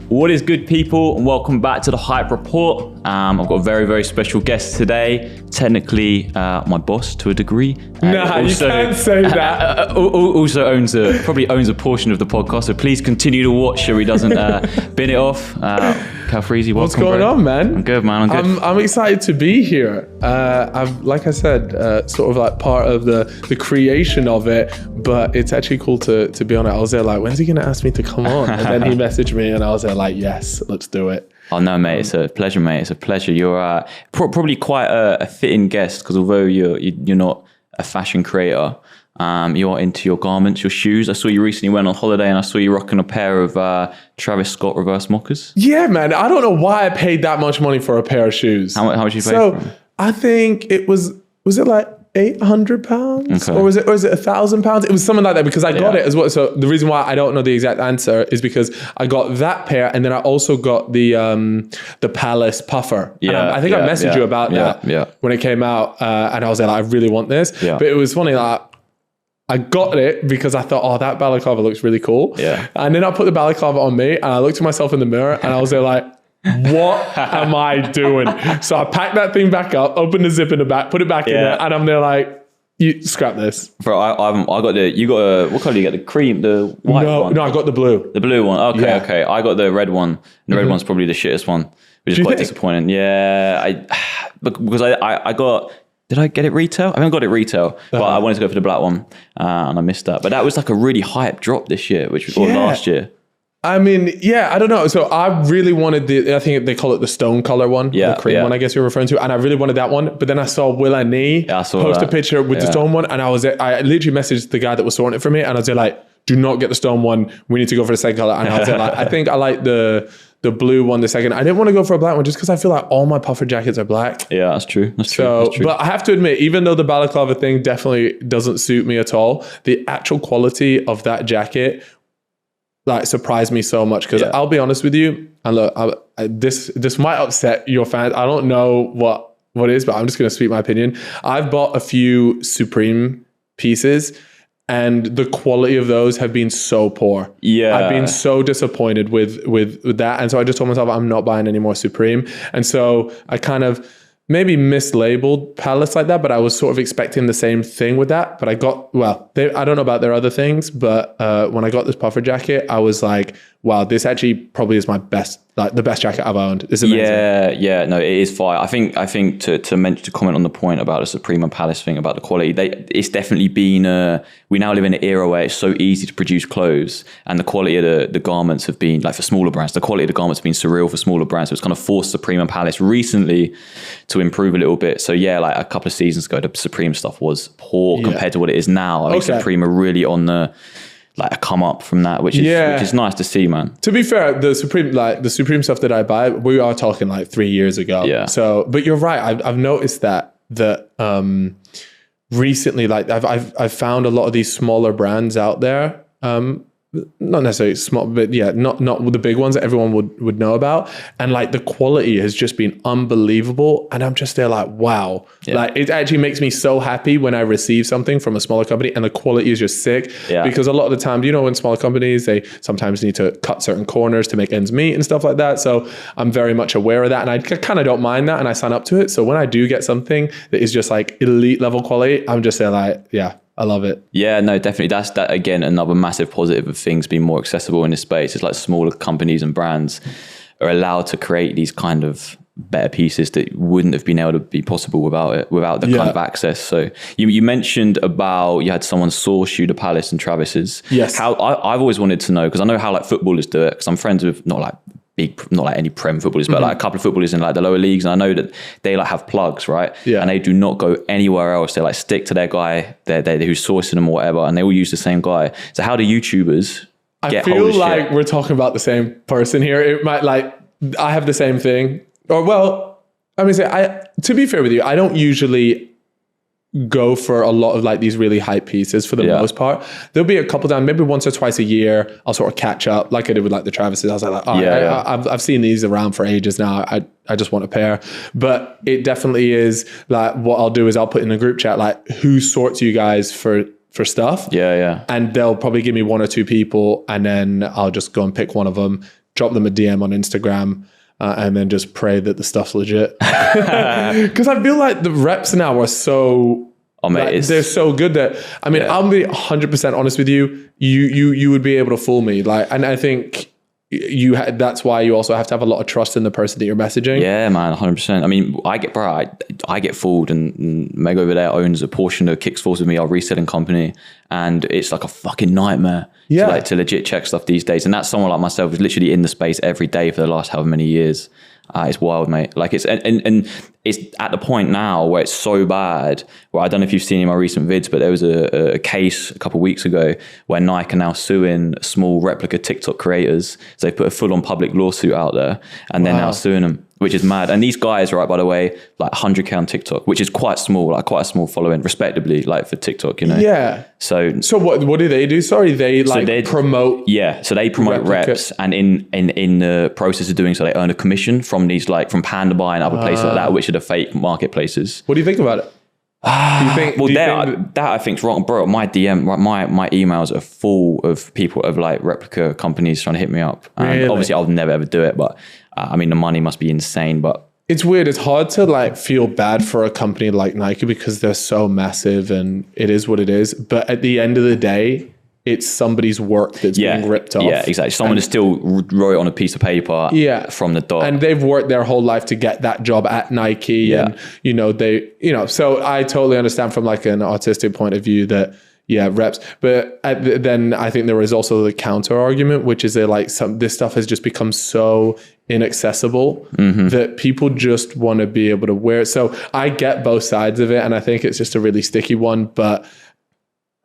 What is good, people, and welcome back to the Hype Report. I've got a very, very special guest today. Technically, my boss to a degree. Nah, you can't say that. Also probably owns a portion of the podcast. So please continue to watch so he doesn't bin it off. Calfreezy, welcome. What's going on, man? I'm good, man. I'm good. I'm excited to be here. Like I said, sort of like part of the creation of it, but it's actually cool to be on it. I was there like, when's he gonna ask me to come on? And then he messaged me, and I was there like, yes, let's do it. Oh no, mate! It's a pleasure, mate. It's a pleasure. You're probably quite a fitting guest because although you're not a fashion creator, you are into your garments, your shoes. I saw you recently went on holiday, and I saw you rocking a pair of Travis Scott reverse moccas. Yeah, man. I don't know why I paid that much money for a pair of shoes. How much you paid for them? I think it was it like £800 or was it £1,000? It was something like that because I got it as well. So the reason why I don't know the exact answer is because I got that pair and then I also got the Palace puffer. And I think I messaged you about that when it came out, and I was like, I really want this. But it was funny, like I got it because I thought, oh, that balaclava looks really cool. And then I put the balaclava on me and I looked at myself in the mirror and I was there like, what am I doing? So I packed that thing back up, opened the zip in the back, put it back in there, and I'm there like, you scrap this. Bro, I got what color do you get? The cream, the white one? No, I got the blue. The blue one. Okay. I got the red one. The red one's probably the shittest one, which is quite disappointing. Yeah, because I got. Did I get it retail? I haven't got it retail, but I wanted to go for the black one, and I missed that. But that was like a really hype drop this year, which was last year. I mean, I don't know. So I really wanted I think they call it the stone color one, the cream one, I guess you're referring to. And I really wanted that one. But then I saw Will and Nee post a picture with the stone one. And I literally messaged the guy that was sorting it for me. And I was like, do not get the stone one. We need to go for the second color. And I was like, I think I like the blue one the second. I didn't want to go for a black one just because I feel like all my puffer jackets are black. Yeah, that's true. That's true. But I have to admit, even though the balaclava thing definitely doesn't suit me at all, the actual quality of that jacket like surprised me so much because I'll be honest with you, and look, this might upset your fans. I don't know what it is, but I'm just going to speak my opinion. I've bought a few Supreme pieces and the quality of those have been so poor. I've been so disappointed with that. And so I just told myself I'm not buying any more Supreme. And so I kind of maybe mislabeled Palace like that, but I was sort of expecting the same thing with that. But I don't know about their other things, but when I got this puffer jacket, I was like, wow, this actually probably is my best, like the best jacket I've owned. It's amazing. Yeah, no, it is fire. I think to comment on the point about the Supreme and Palace thing about the quality, it's definitely been, we now live in an era where it's so easy to produce clothes and the quality of the garments have been, like for smaller brands, the quality of the garments have been surreal for smaller brands. So it's kind of forced Supreme and Palace recently to improve a little bit. So like a couple of seasons ago, the Supreme stuff was poor compared to what it is now. I think Supreme are really on the, like a come up from that, which is nice to see, man. To be fair, the Supreme stuff that I buy, we are talking like 3 years ago. Yeah. So, but you're right. I've noticed that recently, like I've found a lot of these smaller brands out there. Not necessarily small, but not the big ones that everyone would know about. And like the quality has just been unbelievable. And I'm just there like, wow. Like it actually makes me so happy when I receive something from a smaller company and the quality is just sick. Because a lot of the time, in smaller companies, they sometimes need to cut certain corners to make ends meet and stuff like that. So I'm very much aware of that. And I kind of don't mind that. And I sign up to it. So when I do get something that is just like elite level quality, I'm just there like, I love it. Yeah, no, definitely. That's again, another massive positive of things being more accessible in this space. It's like smaller companies and brands are allowed to create these kind of better pieces that wouldn't have been able to be possible without the kind of access. So you mentioned about you had someone source you the Palace and Travis's. Yes. How I've always wanted to know, because I know how like footballers do it, because I'm friends with not like any Prem footballers, but like a couple of footballers in like the lower leagues. And I know that they like have plugs, right? Yeah. And they do not go anywhere else. They like stick to their guy, they who's sourcing them or whatever, and they all use the same guy. So how do YouTubers get hold of shit? I feel like we're talking about the same person here. It might I have the same thing. Or well, I mean, to be fair with you, I don't usually go for a lot of like these really hype pieces for the most part. There'll be a couple times, maybe once or twice a year, I'll sort of catch up like I did with like the Travis's. I was like, I've seen these around for ages now. I just want a pair. But it definitely is like, what I'll do is I'll put in a group chat, like who sorts you guys for stuff. And they'll probably give me one or two people and then I'll just go and pick one of them, drop them a DM on Instagram, and then just pray that the stuff's legit. Because I feel like the reps now are so, they're so good that, I mean, I'll be 100% honest with you. You would be able to fool me. Like, and I think that's why you also have to have a lot of trust in the person that you're messaging. Yeah, man, 100%. I mean, I get fooled, and Meg over there owns a portion of Kickforce with me, our reselling company, and it's like a fucking nightmare to legit check stuff these days. And that's someone like myself who's literally in the space every day for the last however many years. It's wild, mate. Like it's and it's at the point now where it's so bad. Where I don't know if you've seen in my recent vids, but there was a case a couple of weeks ago where Nike are now suing small replica TikTok creators. So they put a full-on public lawsuit out there, and they're now suing them, which is mad. And these guys, right, by the way, like 100K on TikTok, which is quite small, like quite a small following, respectably, like for TikTok, you know. Yeah. So what do they do? Sorry, they promote. Yeah. So they promote reps, and in the process of doing so, they earn a commission from these, like from Panda Buy and other places like that, which are the fake marketplaces. What do you think about it? Do you think that I think's wrong, bro? My DM, my emails are full of people of like replica companies trying to hit me up. Really? Obviously, I'll never ever do it, but I mean, the money must be insane. But it's weird. It's hard to like feel bad for a company like Nike because they're so massive, and it is what it is. But at the end of the day, it's somebody's work that's being ripped off. Yeah, exactly. Someone has still wrote it on a piece of paper from the dot. And they've worked their whole life to get that job at Nike. And, so I totally understand from like an artistic point of view that, reps. But then I think there is also the counter argument, which is that like this stuff has just become so inaccessible that people just want to be able to wear it. So I get both sides of it. And I think it's just a really sticky one. But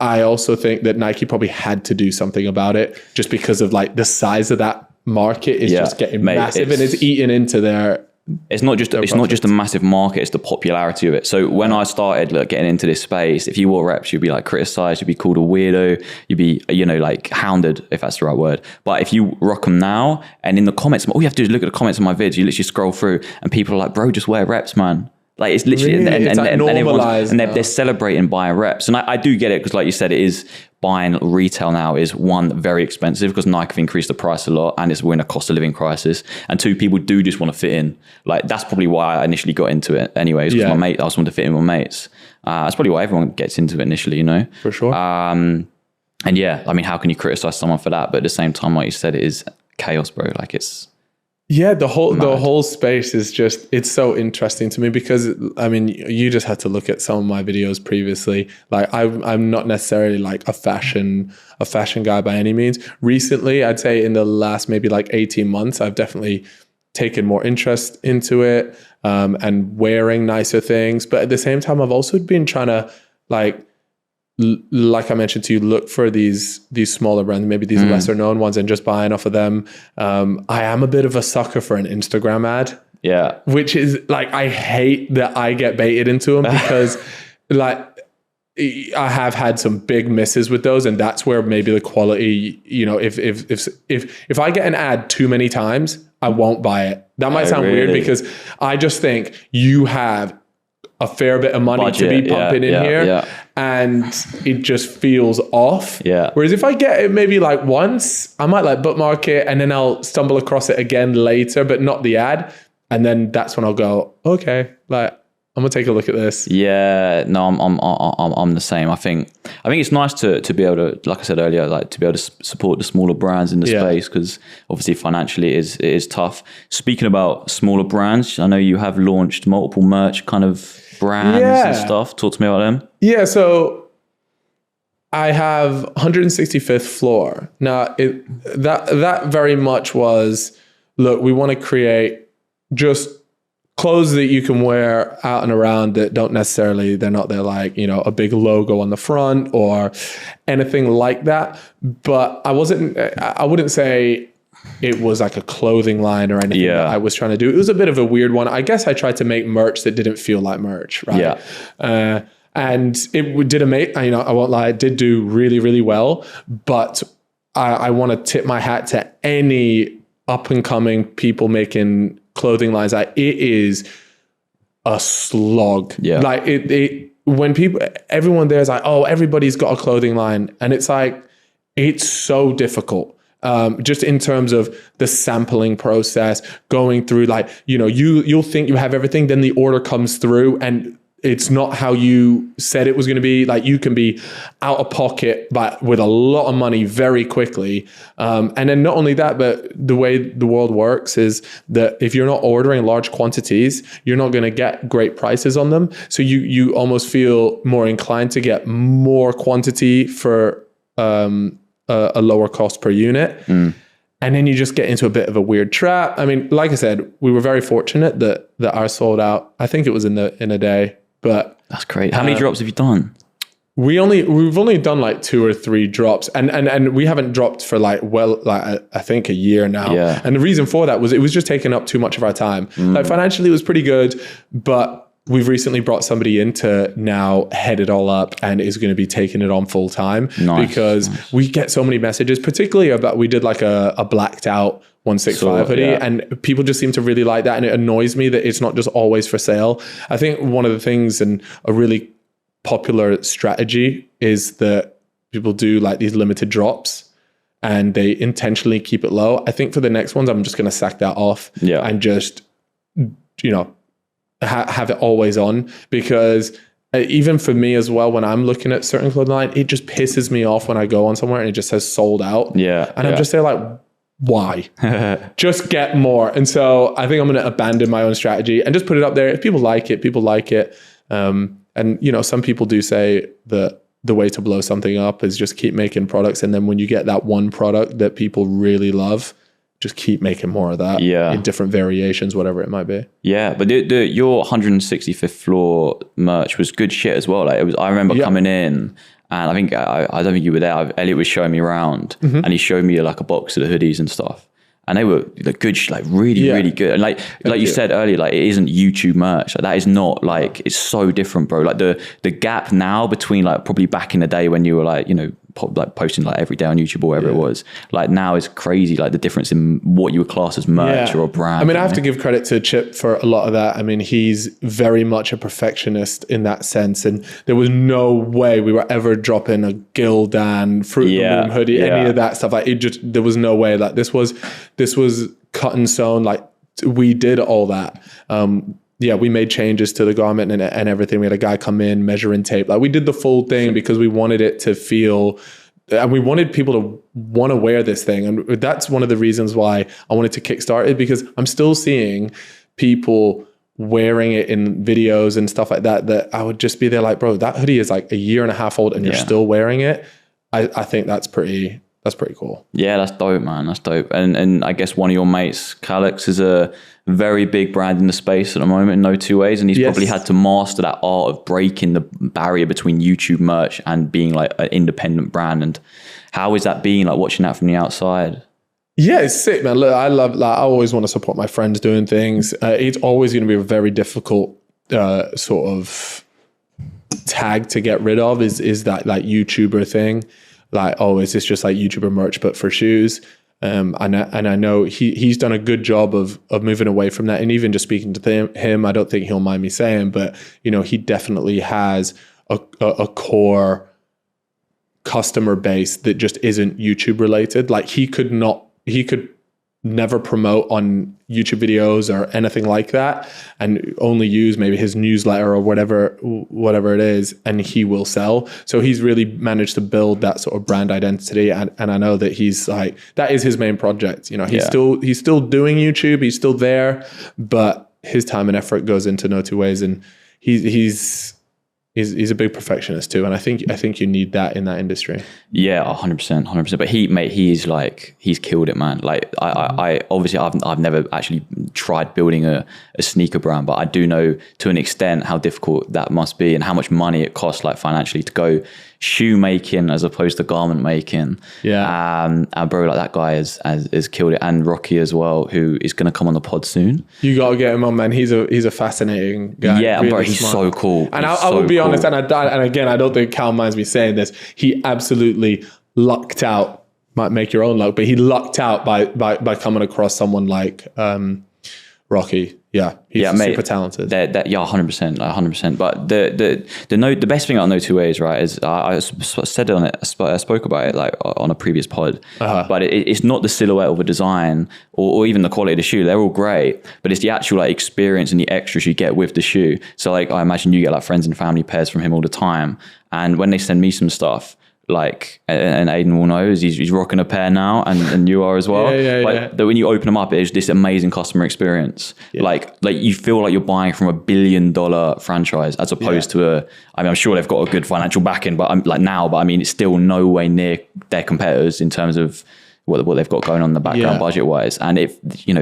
I also think that Nike probably had to do something about it just because of like the size of that market is just getting massive, and it's eating into their. It's not just a massive market; it's the popularity of it. So when I started getting into this space, if you wore reps, you'd be like criticized, you'd be called a weirdo, you'd be like hounded, if that's the right word. But if you rock them now, and in the comments, all you have to do is look at the comments of my vids. You literally scroll through, and people are like, "Bro, just wear reps, man." Like it's literally, and they're celebrating buying reps. And I do get it because, like you said, it is buying retail now is one, very expensive because Nike have increased the price a lot, and we're in a cost of living crisis. And two, people do just want to fit in. Like that's probably why I initially got into it, anyways. Because I just wanted to fit in with my mates. That's probably why everyone gets into it initially, you know. For sure. And I mean, how can you criticize someone for that? But at the same time, like you said, it is chaos, bro. Like it's. Yeah, the whole space is just, it's so interesting to me because, I mean, you just had to look at some of my videos previously. Like I'm not necessarily like a fashion guy by any means. Recently, I'd say in the last maybe like 18 months, I've definitely taken more interest into it and wearing nicer things. But at the same time, I've also been trying to like I mentioned to you, look for these smaller brands, maybe these lesser known ones, and just buying off of them. I am a bit of a sucker for an Instagram ad. Yeah. Which is like, I hate that I get baited into them because like I have had some big misses with those, and that's where maybe the quality, if I get an ad too many times, I won't buy it. That might sound weird because I just think you have a fair bit of money to be pumping in here, and it just feels off. Yeah. Whereas if I get it maybe like once, I might like bookmark it, and then I'll stumble across it again later, but not the ad. And then that's when I'll go, okay, like I'm gonna take a look at this. Yeah, no, I'm the same. I think it's nice to be able to, like I said earlier, like to be able to support the smaller brands in the space, because obviously financially it is tough. Speaking about smaller brands, I know you have launched multiple merch kind of brands and stuff. Talk to me about them. Yeah, so I have 165th floor. Now that very much was, look, we want to create just clothes that you can wear out and around that don't necessarily, they're not there like, a big logo on the front or anything like that. But I wouldn't say it was like a clothing line or anything that I was trying to do. It was a bit of a weird one. I guess I tried to make merch that didn't feel like merch, right? Yeah. And it did I won't lie, it did do really, really well. But I want to tip my hat to any up and coming people making clothing lines. It is a slog. Yeah. Like when everyone there is like, oh, everybody's got a clothing line. And it's like, it's so difficult. just in terms of the sampling process, going through like, you'll think you have everything, then the order comes through and it's not how you said it was going to be. Like you can be out of pocket, but with a lot of money very quickly. And then not only that, but the way the world works is that if you're not ordering large quantities, you're not going to get great prices on them. So you almost feel more inclined to get more quantity for a lower cost per unit. And then you just get into a bit of a weird trap. I mean, like I said, we were very fortunate that ours sold out. I think it was in a day. But that's great. How many drops have you done? We've only done like 2 or 3 drops, and we haven't dropped for I think a year now. Yeah. And the reason for that was it was just taking up too much of our time. Like financially it was pretty good, but we've recently brought somebody in to now head it all up and is going to be taking it on full time because we get so many messages, particularly about, we did like a blacked out 165 hoodie and people just seem to really like that. And it annoys me that it's not just always for sale. I think one of the things and a really popular strategy is that people do like these limited drops and they intentionally keep it low. I think for the next ones, I'm just going to sack that off and just, have it always on, because even for me as well, when I'm looking at certain clothing line, it just pisses me off when I go on somewhere and it just says sold out. And I'm just there like, why? Just get more. And so I think I'm going to abandon my own strategy and just put it up there. If people like it, people like it. And some people do say that the way to blow something up is just keep making products. And then when you get that one product that people really love, just keep making more of that in different variations, whatever it might be. Yeah, but your 165th floor merch was good shit as well. Like it was, I remember coming in, and I think I don't think you were there. Elliot was showing me around, and he showed me like a box of the hoodies and stuff, and they were like good, like really good. And like you said earlier, like it isn't YouTube merch. Like that is not like, it's so different, bro. Like the gap now between like probably back in the day when you were like like posting like every day on YouTube or whatever it was, like now is crazy. Like the difference in what you would class as merch or a brand. I mean, I have to give credit to Chip for a lot of that. I mean, he's very much a perfectionist in that sense, and there was no way we were ever dropping a Gildan Fruit of the Loom hoodie, any of that stuff. Like there was no way. Like this was cut and sewn. Like we did all that. We made changes to the garment and everything. We had a guy come in, measuring tape. Like we did the full thing because we wanted it to feel, and we wanted people to want to wear this thing. And that's one of the reasons why I wanted to kickstart it, because I'm still seeing people wearing it in videos and stuff like that I would just be there like, bro, that hoodie is like 1.5 years old and you're still wearing it. I think that's pretty cool. Yeah, that's dope, man. That's dope. And I guess one of your mates, Calix, is a very big brand in the space at the moment, no two ways. And he's probably had to master that art of breaking the barrier between YouTube merch and being like an independent brand. And how is that being, like watching that from the outside? Yeah, it's sick, man. Look, I always want to support my friends doing things. It's always going to be a very difficult sort of tag to get rid of is that like YouTuber thing. Like, oh, is this just like YouTuber merch, but for shoes? And I know he's done a good job of moving away from that. And even just speaking to him, I don't think he'll mind me saying, but he definitely has a core customer base that just isn't YouTube related. Like he could never promote on YouTube videos or anything like that, and only use maybe his newsletter or whatever it is, and he will sell. So he's really managed to build that sort of brand identity, and I know that he's like, that is his main project. He's still doing YouTube, he's still there, but his time and effort goes into no two ways, and he's a big perfectionist too, and I think you need that in that industry. Yeah, 100%. But he's killed it, man. Like I obviously I've never actually tried building a sneaker brand, but I do know to an extent how difficult that must be and how much money it costs, like financially, to go shoemaking as opposed to garment making. And bro, like that guy has killed it, and Rocky as well, who is going to come on the pod soon. You got to get him on, man. He's a fascinating guy. Yeah, really, bro, he's smart. So cool. And I will be honest, and again, I don't think Cal minds me saying this. He absolutely lucked out. Might make your own luck, but he lucked out by coming across someone like Rocky. Yeah, he's super talented. Yeah, 100%, 100%. But the best thing about No Two Ways, right, is I said on it, I spoke about it like on a previous pod. But it's not the silhouette or the design or even the quality of the shoe. They're all great, but it's the actual like experience and the extras you get with the shoe. So like I imagine you get like friends and family pairs from him all the time, and when they send me some stuff. Like, and Aiden will know, he's rocking a pair now, and you are as well. That when you open them up, it's this amazing customer experience. Yeah. Like you feel like you're buying from $1 billion franchise as opposed to I'm sure they've got a good financial backing, but I mean, it's still no way near their competitors in terms of what they've got going on in the background budget wise. And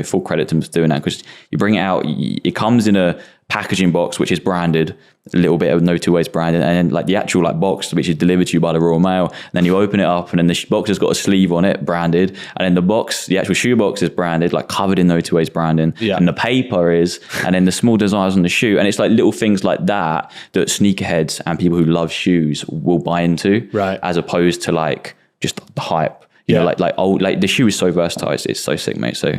full credit to them for doing that, because you bring it out, it comes in a packaging box which is branded, a little bit of No Two Ways branded, and then like the actual like box which is delivered to you by the Royal Mail, and then you open it up and then the box has got a sleeve on it branded, and then the actual shoe box is branded, like covered in No Two Ways branding, and the paper is, and then the small designs on the shoe, and it's like little things like that sneakerheads and people who love shoes will buy into, right, as opposed to like just the hype. You know, like the shoe is so versatile. It's so sick, mate. So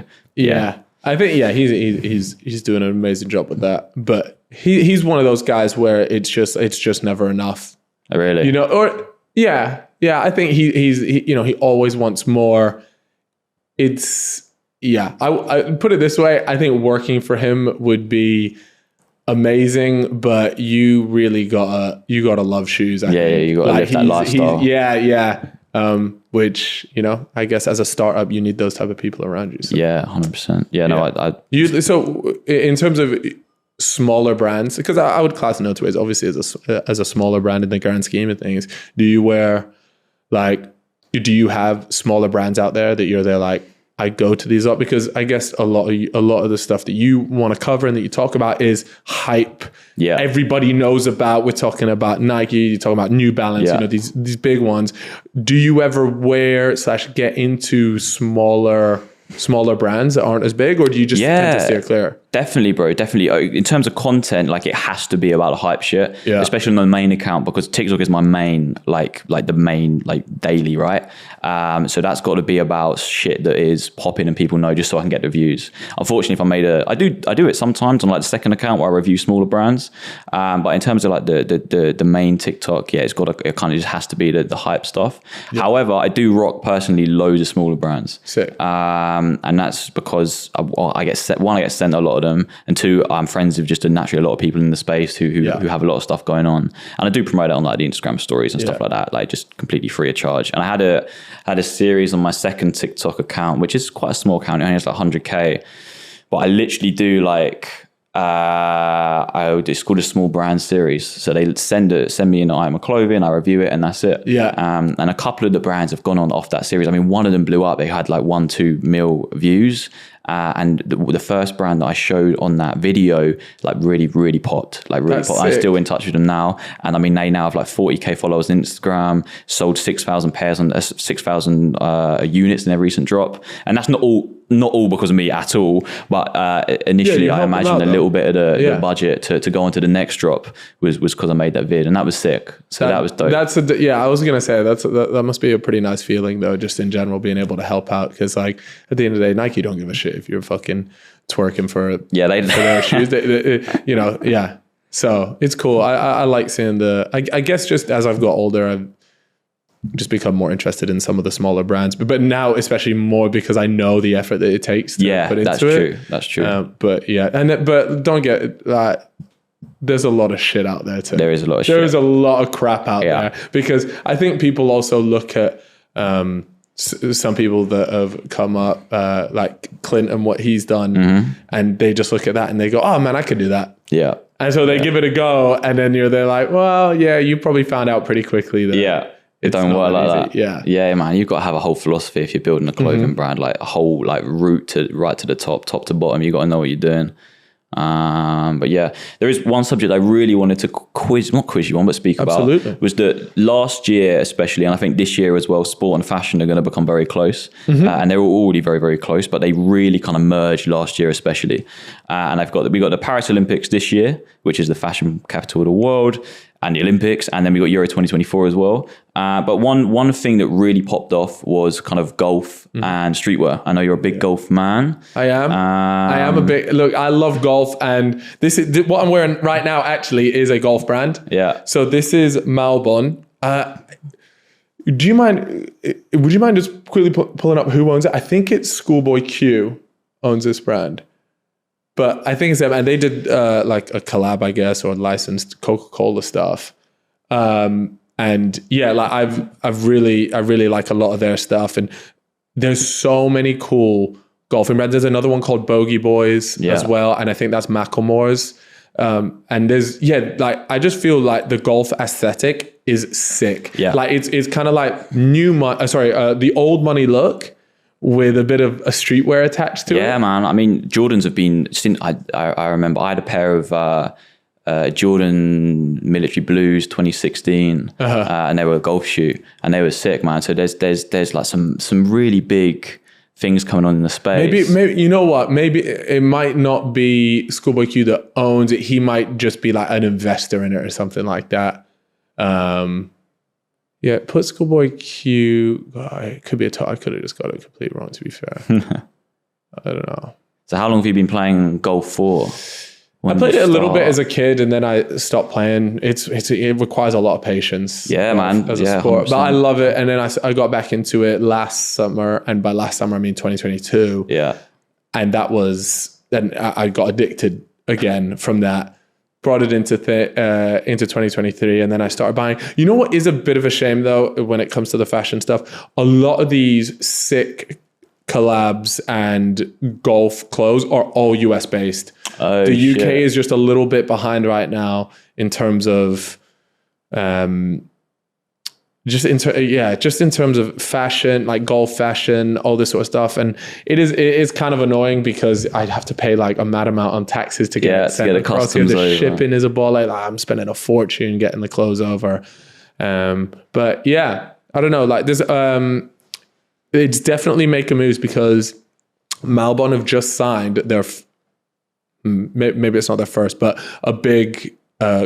I think he's doing an amazing job with that. But he's one of those guys where it's just never enough. Oh, really? You know, I think he always wants more. I put it this way. I think working for him would be amazing, but you really gotta love shoes. I think. You gotta live that lifestyle. Which, I guess as a startup, you need those type of people around you. So. Yeah, 100%. Yeah, no, So in terms of smaller brands, because I would class No Two Ways obviously as a smaller brand in the grand scheme of things. Do you have smaller brands out there that you're there like, I go to these up? Because I guess a lot of the stuff that you want to cover and that you talk about is hype. Yeah, everybody knows about. We're talking about Nike. You're talking about New Balance. These big ones. Do you ever wear / get into smaller brands that aren't as big, or do you just tend to steer clear? Definitely, bro. Definitely. In terms of content, like it has to be about the hype shit, especially on the main account, because TikTok is my main, like the main, like daily, right? So that's got to be about shit that is popping and people know, just so I can get the views. Unfortunately, if I do it sometimes on like the second account where I review smaller brands. But in terms of like the main TikTok, it kind of just has to be the hype stuff. Yeah. However, I do rock personally loads of smaller brands. Sick. And that's because I get sent a lot of them, and two, I'm friends with just naturally a lot of people in the space who have a lot of stuff going on, and I do promote it on like the Instagram stories and stuff like that, like just completely free of charge. And I had a series on my second TikTok account, which is quite a small account, it only has like 100k, but I literally do like it's called a small brand series. So they send me an item of clothing, I review it, and that's it. Yeah. And a couple of the brands have gone on off that series. I mean, one of them blew up. They had like 1-2 mil views. And the first brand that I showed on that video, like really popped, like really popped. I'm still in touch with them now. And I mean, they now have like 40k followers on Instagram, sold 6,000 pairs on 6,000 units in their recent drop. And that's not all because of me at all, but initially I imagine a little bit of the budget to go on to the next drop was because I made that vid, and that was sick. So that was dope. I was gonna say that must be a pretty nice feeling though, just in general, being able to help out, because like at the end of the day, Nike don't give a shit if you're fucking twerking for their shoes. So it's cool. I like seeing I guess just as I've got older, I've just become more interested in some of the smaller brands, but now especially more because I know the effort that it takes to put into it. That's true. But don't get there's a lot of shit out there too. There is a lot of shit. There is a lot of crap out there, because I think people also look at some people that have come up like Clint and what he's done, and they just look at that and they go, oh man, I could do that. Yeah. And so they give it a go, and then they're like, well, you probably found out pretty quickly that it don't work like that. Yeah, man. You've got to have a whole philosophy if you're building a clothing brand, like a whole like route right to the top to bottom. You got to know what you're doing. But yeah, there is one subject I really wanted to not quiz you on, but speak about, was that last year especially, and I think this year as well, sport and fashion are going to become very close, and they're already very, very close, but they really kind of merged last year especially. And we got the Paris Olympics this year, which is the fashion capital of the world, and the Olympics, and then we got Euro 2024 as well. But one thing that really popped off was kind of golf and streetwear. I know you're a big golf man. I am a big, look, I love golf, and this is what I'm wearing right now actually is a golf brand. Yeah. So this is Malbon. Would you mind just quickly pulling up who owns it? I think it's Schoolboy Q owns this brand. But I think it's them, and they did like a collab, I guess, or licensed Coca-Cola stuff. And yeah, like I really like a lot of their stuff, and there's so many cool golfing brands. There's another one called Bogey Boys as well, and I think that's Macklemore's. And there's like I just feel like the golf aesthetic is sick. Yeah, like it's kind of like the old money look, with a bit of a streetwear attached to it. Yeah, man. I mean, Jordans have been. I remember I had a pair of Jordan Military Blues 2016, and they were a golf shoe, and they were sick, man. So there's like some really big things coming on in the space. Maybe you know what? Maybe it might not be Schoolboy Q that owns it. He might just be like an investor in it or something like that. Yeah, put Schoolboy Q. It could be I could have just got it completely wrong, to be fair. I don't know. So how long have you been playing golf for? I played it a little bit as a kid, and then I stopped playing. It requires a lot of patience. Yeah, man. As a sport. 100%. But I love it. And then I got back into it last summer. And by last summer, I mean 2022. Yeah. And then I got addicted again from that. Brought it into 2023, and then I started buying. You know what is a bit of a shame though when it comes to the fashion stuff? A lot of these sick collabs and golf clothes are all US based. The UK is just a little bit behind right now in terms of just in terms of fashion, like golf fashion, all this sort of stuff. And it is kind of annoying because I'd have to pay like a mad amount on taxes to get it sent across here. The shipping is a ball. Like I'm spending a fortune getting the clothes over. But yeah, I don't know. Like there's it's definitely making moves because Malbon have just signed their maybe it's not their first, but a big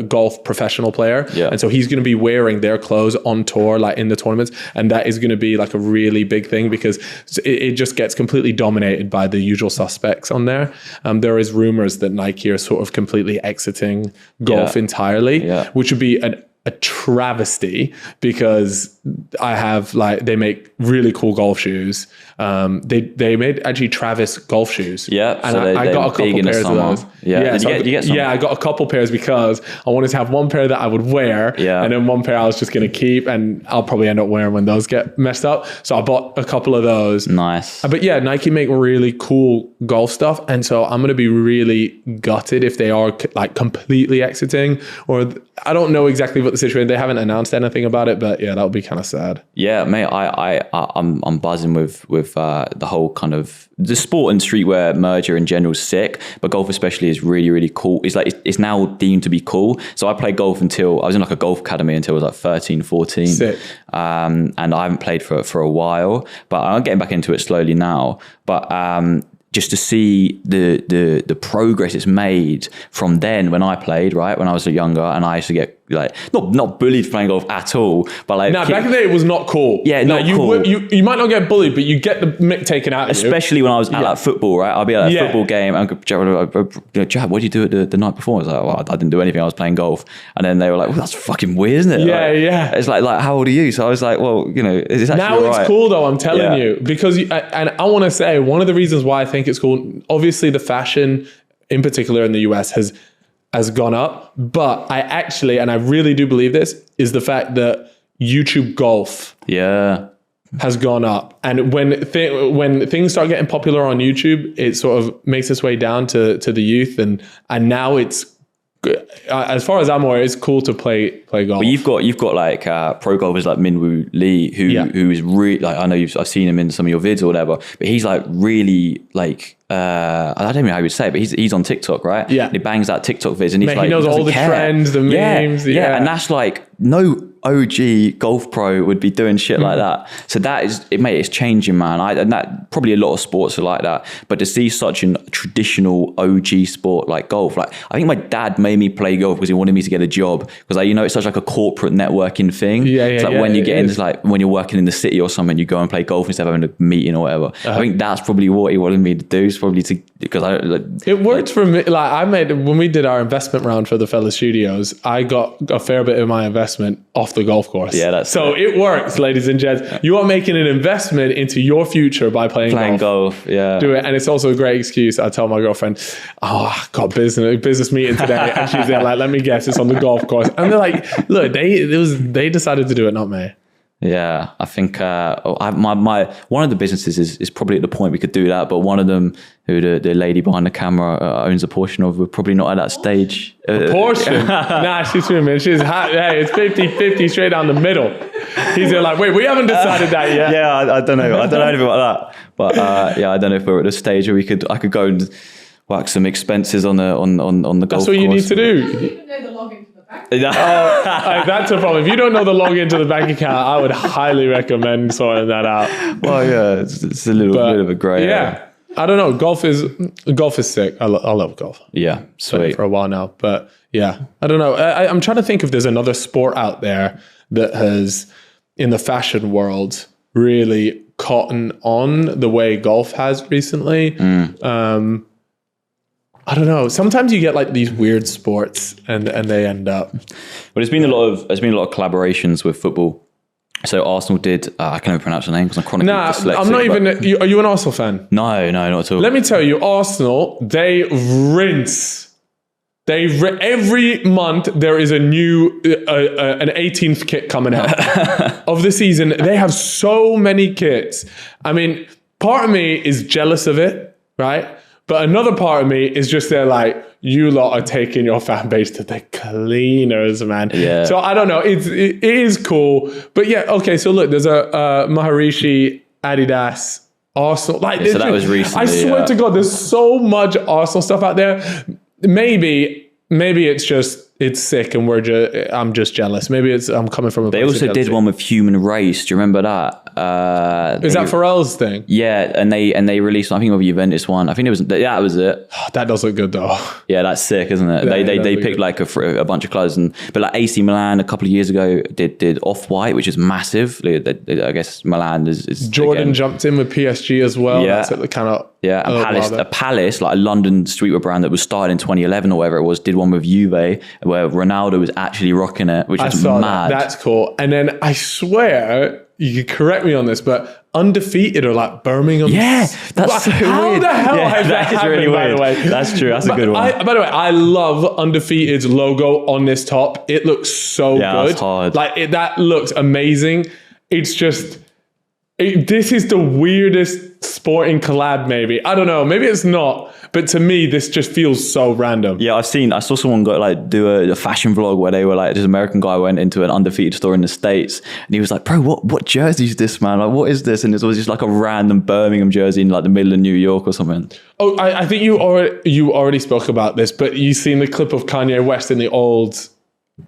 golf professional player. Yeah. And so he's going to be wearing their clothes on tour, like in the tournaments. And that is going to be like a really big thing because it just gets completely dominated by the usual suspects on there. There is rumors that Nike are sort of completely exiting golf entirely, which would be a travesty because they make really cool golf shoes. They made actually Travis golf shoes. Yeah. And so I got a couple pairs of those. Yeah. Did you get some? Yeah, I got a couple pairs because I wanted to have one pair that I would wear. Yeah. And then one pair I was just going to keep, and I'll probably end up wearing when those get messed up. So I bought a couple of those. Nice. But yeah, Nike make really cool golf stuff. And so I'm going to be really gutted if they are like completely exiting, or I don't know exactly what the situation. They haven't announced anything about it, but yeah, that would be kind of sad. Yeah, mate, I'm buzzing with the whole kind of the sport and streetwear merger in general is sick, but golf especially is really, really cool. It's like it's now deemed to be cool. So I played golf until I was in like a golf academy until I was like 13, 14. Sick. And I haven't played for a while, but I'm getting back into it slowly now. But just to see the progress it's made from then when I played, right? When I was younger, and I used to get like not bullied for playing golf at all, but like back in the day it was not cool. Yeah, not cool. You might not get bullied, but you get the mick taken out of you. Especially when I was at like football, right? I'll be at a football game and Jab, what did you do the night before? I was like, well, I didn't do anything. I was playing golf, and then they were like, well, that's fucking weird, isn't it? Yeah. It's like how old are you? So I was like, well, it's actually now it's cool though. I'm telling you, because and I want to say one of the reasons why I think it's cool. Obviously, the fashion in particular in the US has gone up, but I really do believe this is the fact that YouTube golf has gone up. And when things start getting popular on YouTube, it sort of makes its way down to the youth, and now it's, as far as I'm aware, it's cool to play golf. But you've got like pro golfers like Minwoo Lee, who is really like, I know I've seen him in some of your vids or whatever, but he's like really like I don't even know how you would say it, but he's on TikTok, right? Yeah. And he bangs out TikTok vids, and he knows all the trends, the memes. Yeah, and that's like no OG golf pro would be doing shit like that. So that is, mate, it's changing, man. And that probably a lot of sports are like that. But to see such a traditional OG sport like golf, like I think my dad made me play golf because he wanted me to get a job, because like, you know, it's such like a corporate networking thing. It's like when you get into like when you're working in the city or something, you go and play golf instead of having a meeting or whatever. I think that's probably what he wanted me to do. Is probably to, because I like, it worked for me. Like when we did our investment round for the Fellow Studios, I got a fair bit of my investment off the golf course. Yeah, that's so it works, ladies and gents. You are making an investment into your future by playing golf. Yeah, do it, and it's also a great excuse. I tell my girlfriend, "Oh, I got business meeting today," and she's there like, "Let me guess, it's on the golf course." And they're like, "Look, they decided to do it, not me." Yeah, I think my one of the businesses is probably at the point we could do that, but one of them, who the lady behind the camera owns a portion of, we're probably not at that stage. A portion? Nah, she's swimming. She's hot. Hey, it's 50-50 straight down the middle. He's there like, wait, we haven't decided that yet. Yeah, I don't know. I don't know anything about that. But yeah, I don't know if we're at the stage where I could go and whack some expenses on the golf course. That's what you need to do. You even know the login to the bank. That's a problem. If you don't know the login to the bank account, I would highly recommend sorting that out. Well, yeah, it's a little bit of a grey area. I don't know. Golf is sick. I love golf. Yeah, sweet. For a while now, but yeah, I don't know. I'm trying to think if there's another sport out there that has, in the fashion world, really caught on the way golf has recently. I don't know. Sometimes you get like these weird sports, and they end up. Well, there's been a lot of collaborations with football. So Arsenal did. I can't even pronounce the name because I'm chronically dyslexic. I'm not even. Are you an Arsenal fan? No, not at all. Let me tell you, Arsenal, they rinse. Every month there is a new an 18th kit coming out of the season. They have so many kits. I mean, part of me is jealous of it, right? But another part of me is just there like, you lot are taking your fan base to the cleaners, man. Yeah. So I don't know. It is cool. But yeah, okay. So look, there's a Maharishi, Adidas, Arsenal. Like, so that was recently. I swear to God, there's so much Arsenal stuff out there. Maybe it's sick and I'm just jealous. Maybe I'm coming from a They place also of did jealousy. one with Human Race. Do you remember that? Is that Pharrell's thing? Yeah, and they released, I think, of Juventus one. I think that was it. That does look good though. Yeah, that's sick, isn't it? They picked like a bunch of colours, but like AC Milan a couple of years ago did Off-White, which is massive. I guess Milan is Jordan again, jumped in with PSG as well. Yeah. That's the kind of and Palace, like a London streetwear brand that was started in 2011 or whatever it was, did one with Juve where Ronaldo was actually rocking it, which is mad. That's cool. And then I swear, you can correct me on this, but Undefeated are like Birmingham. Yeah, that's so how weird. the hell has that happened, really by weird. the way? That's true. That's a good one. By the way, I love Undefeated's logo on this top. It looks so good. That's hard. Like that looks amazing. It's just, this is the weirdest sporting collab maybe. I don't know. Maybe it's not. But to me, this just feels so random. Yeah, I saw someone do a fashion vlog where they were like, this American guy went into an Undefeated store in the States and he was like, bro, what jersey is this, man? Like, what is this? And it was just like a random Birmingham jersey in like the middle of New York or something. Oh, I think you already spoke about this, but you've seen the clip of Kanye West in the old...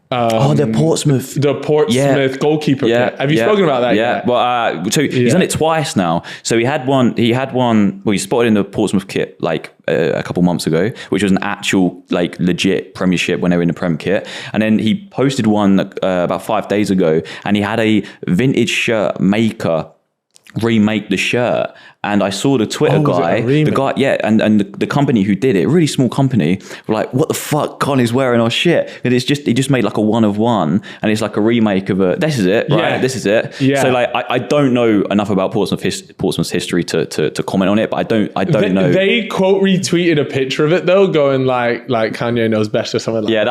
the Portsmouth. The Portsmouth goalkeeper kit. Have you spoken about that yet? Well, so he's done it twice now. So he had one, well, he spotted in the Portsmouth kit like a couple months ago, which was an actual like legit Premiership when they were in the Prem kit. And then he posted one about 5 days ago and he had a vintage shirt maker remake the shirt, and I saw the Twitter guy, and the company who did it, a really small company, were like, what the fuck, Connie's wearing our shit? And he just made like a 1 of 1, and it's like a remake of this is it, right? This is it. Yeah. So like I don't know enough about Portsmouth's history to comment on it, but I don't know. They quote retweeted a picture of it though, going like Kanye knows best or something like that. Yeah,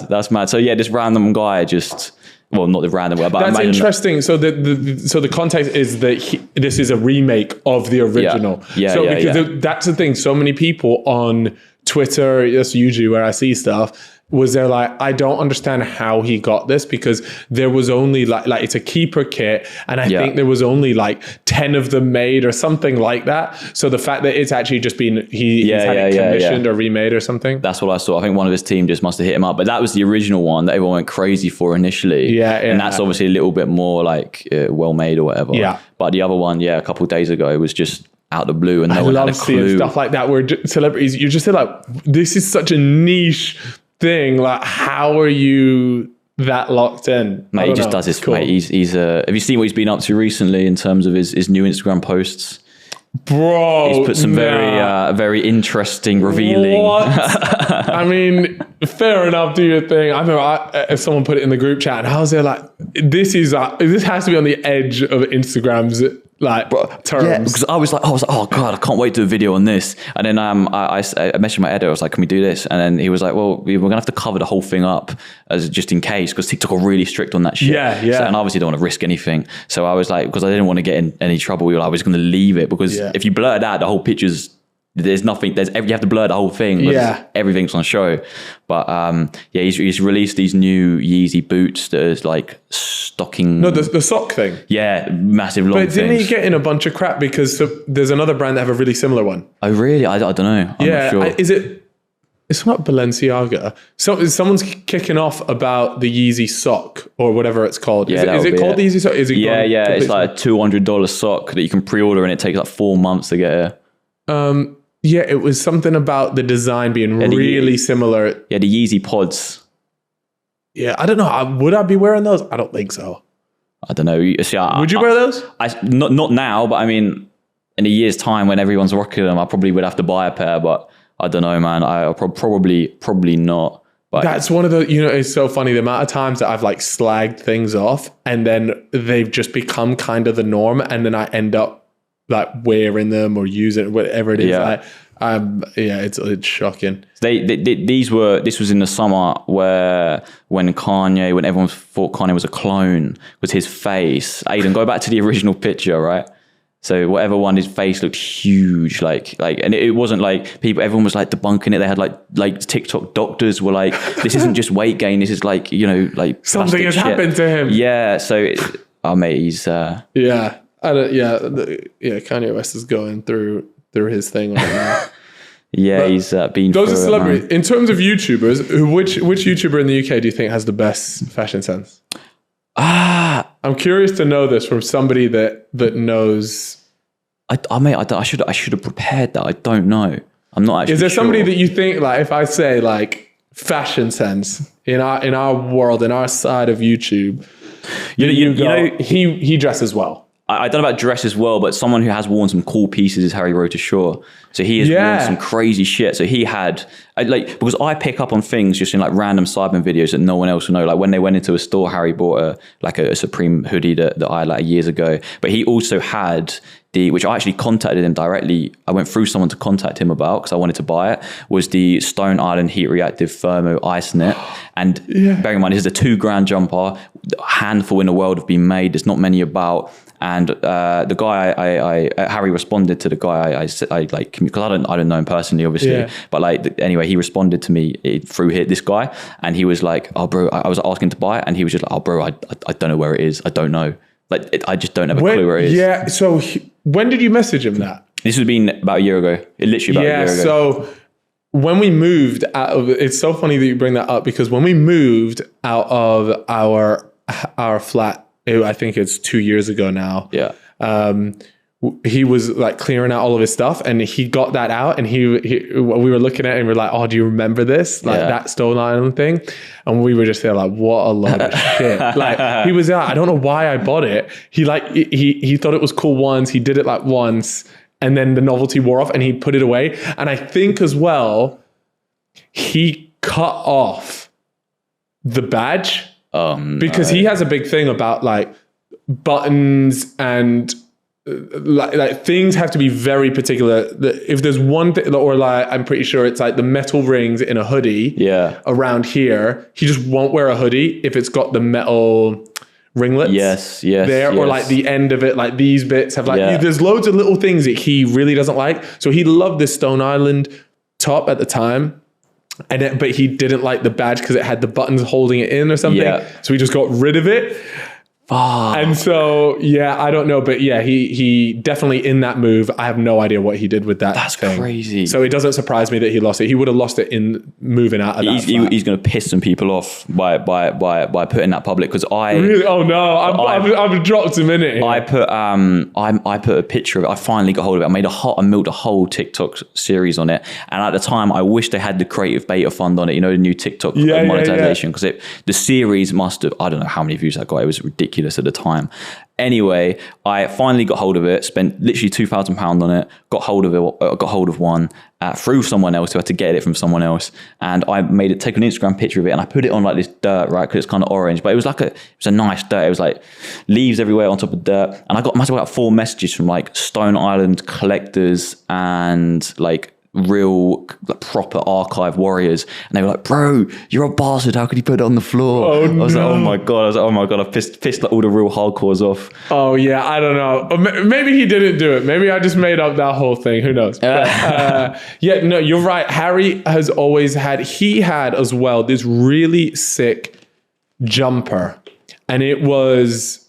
that's mad. So yeah, this random guy just. Well, not the random way, but that's interesting. So the context is that this is a remake of the original. That's the thing. So many people on Twitter, that's usually where I see stuff, was there like, I don't understand how he got this, because there was only like it's a keeper kit, and I think there was only like 10 of them made or something like that. So the fact that it's actually just been he's had it commissioned or remade or something. That's what I saw. I think one of his team just must have hit him up, but that was the original one that everyone went crazy for initially. And that's obviously a little bit more like well made or whatever. But the other one, a couple of days ago, it was just out the blue, and no one had a clue. Seeing stuff like that where celebrities, you just say like, this is such a niche thing. Like, how are you that locked in? Mate, he just does this. Cool. Mate, he's have you seen what he's been up to recently in terms of his new Instagram posts? Bro, he's put some very interesting, revealing. What? I mean, fair enough, do your thing. I remember if someone put it in the group chat, and I was there like, this has to be on the edge of Instagram's like terms. Yeah, because I was like, oh god, I can't wait to do a video on this. And then I messaged my editor. I was like, can we do this? And then he was like, well, we're gonna have to cover the whole thing up as just in case, because TikTok are really strict on that shit. So, and obviously don't want to risk anything. So I was like, because I didn't want to get in any trouble, I was going to leave it, because if you blur it out, the whole picture's there's nothing. You have to blur the whole thing. Everything's on show. But he's released these new Yeezy boots that is like stocking. No, the sock thing. Yeah, massive long. But didn't he get in a bunch of crap because there's another brand that have a really similar one? Oh really? I don't know. I'm not sure. Is it? It's not Balenciaga. So someone's kicking off about the Yeezy sock or whatever it's called. Is it called the Yeezy sock? Is it? It's like a $200 sock that you can pre-order, and it takes like 4 months to get here. Yeah, it was something about the design being really similar. Yeah, the Yeezy pods. Yeah, I don't know. Would I be wearing those? I don't think so. I don't know. Would you wear those? Not now, but I mean, in a year's time when everyone's rocking them, I probably would have to buy a pair, but I don't know, man. I probably not. But that's one of the, it's so funny the amount of times that I've like slagged things off and then they've just become kind of the norm, and then I end up like wearing them or using it, whatever it is. It's shocking. This was in the summer when everyone thought Kanye was a clone, was his face. Aiden, go back to the original picture, right? So whatever one, his face looked huge, and it wasn't like everyone was like debunking it. They had like TikTok doctors were like, this isn't just weight gain. This is like, something has happened to him. Yeah. So, mate, he's, Kanye West is going through his thing right now. He's been. Those are celebrities. In terms of YouTubers, which YouTuber in the UK do you think has the best fashion sense? I'm curious to know this from somebody that knows. I should have prepared that. I don't know. I'm not actually. Is there sure. somebody that you think, like, if I say like fashion sense in our world, in our side of YouTube, he dresses well. I don't know about dress as well, but someone who has worn some cool pieces is Harry Rotashaw. So he has worn some crazy shit. So he had, because I pick up on things just in like random Sidemen videos that no one else will know. Like when they went into a store, Harry bought a Supreme hoodie that I had like years ago. But he also had which I actually contacted him directly. I went through someone to contact him about because I wanted to buy it, was the Stone Island Heat Reactive Thermo Ice Net. And bearing in mind, this is a $2,000 jumper. A handful in the world have been made. There's not many about. And the guy, Harry responded to the guy I said, because I don't know him personally, obviously, but anyway, he responded to me through this guy, and he was like, "Oh, bro," I was asking to buy it, and he was just like, "Oh, bro, I don't know where it is. I don't know. I just don't have a clue where it is." Yeah. So when did you message him that? This would have been about a year ago. Literally about a year ago. So when we moved out of, it's so funny that you bring that up, because when we moved out of our flat, I think it's 2 years ago now. Yeah. He was like clearing out all of his stuff, and he got that out, and we were looking at it and we are like, "Oh, do you remember this? Like that Stone Island thing?" And we were just there like, "What a lot of shit!" Like he was there. I don't know why I bought it. He thought it was cool once. He did it like once, and then the novelty wore off, and he put it away. And I think as well, he cut off the badge. Because he has a big thing about like buttons and like things have to be very particular. If there's one thing, or like I'm pretty sure it's like the metal rings in a hoodie around here, he just won't wear a hoodie if it's got the metal ringlets or like the end of it, like these bits have there's loads of little things that he really doesn't like. So he loved this Stone Island top at the time. but he didn't like the badge because it had the buttons holding it in or something. Yeah. So he just got rid of it. And so, yeah, I don't know. But yeah, he definitely in that move, I have no idea what he did with that. That's thing. crazy. So it doesn't surprise me that he lost it. He would have lost it in moving out of that. He's going to piss some people off by putting that public, because Really? Oh no, I've dropped him in it. I put a picture of it. I finally got hold of it. I milked a whole TikTok series on it, and at the time I wish they had the creative beta fund on it. You know, the new TikTok monetization, because the series must have, I don't know how many views I got. It was ridiculous at the time. Anyway, I finally got hold of it, spent literally £2,000 on it, got hold of one through someone else who had to get it from someone else. And I take an Instagram picture of it, and I put it on like this dirt, right? Because it's kind of orange, but it was a nice dirt. It was like leaves everywhere on top of dirt. And must have got 4 messages from like Stone Island collectors and like real proper archive warriors, and they were like, bro, you're a bastard, how could you put it on the floor? I was like, oh my god, I've pissed like all the real hardcores off. Oh yeah, I don't know, maybe he didn't do it, maybe I just made up that whole thing, who knows. But, yeah, no, you're right. Harry has always had as well this really sick jumper, and it was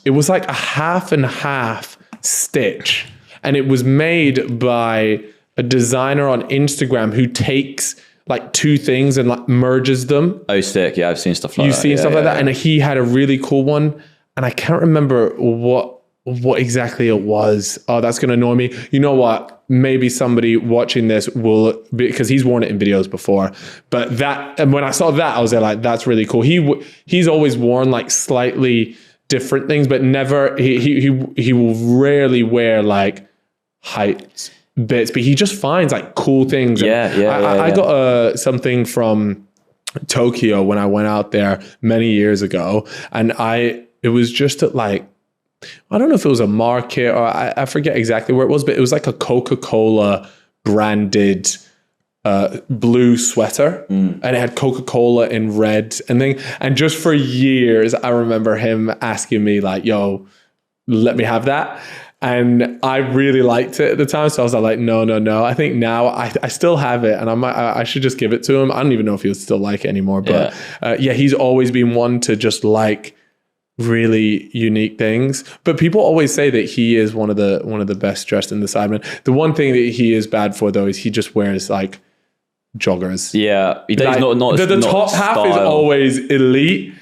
like a half and half stitch, and it was made by a designer on Instagram who takes like 2 things and like merges them. Oh, sick. Yeah, I've seen stuff like that. You've seen stuff like that. And he had a really cool one. And I can't remember what exactly it was. Oh, that's going to annoy me. You know what? Maybe somebody watching this will, because he's worn it in videos before. But and when I saw that, I was like, that's really cool. He's always worn like slightly different things, but never, he will rarely wear like hyped bits, but he just finds like cool things. I got something from Tokyo when I went out there many years ago, and it was just at like, I don't know if it was a market or I forget exactly where it was, but it was like a Coca-Cola branded blue sweater, and it had Coca-Cola in red and just for years I remember him asking me like, yo, let me have that. And I really liked it at the time. So I was like, no. I think now I still have it, and I should just give it to him. I don't even know if he'll still like it anymore. But he's always been one to just like really unique things. But people always say that he is one of the best dressed in the Sidemen. The one thing that he is bad for though is he just wears like joggers. Yeah. The top half is always elite.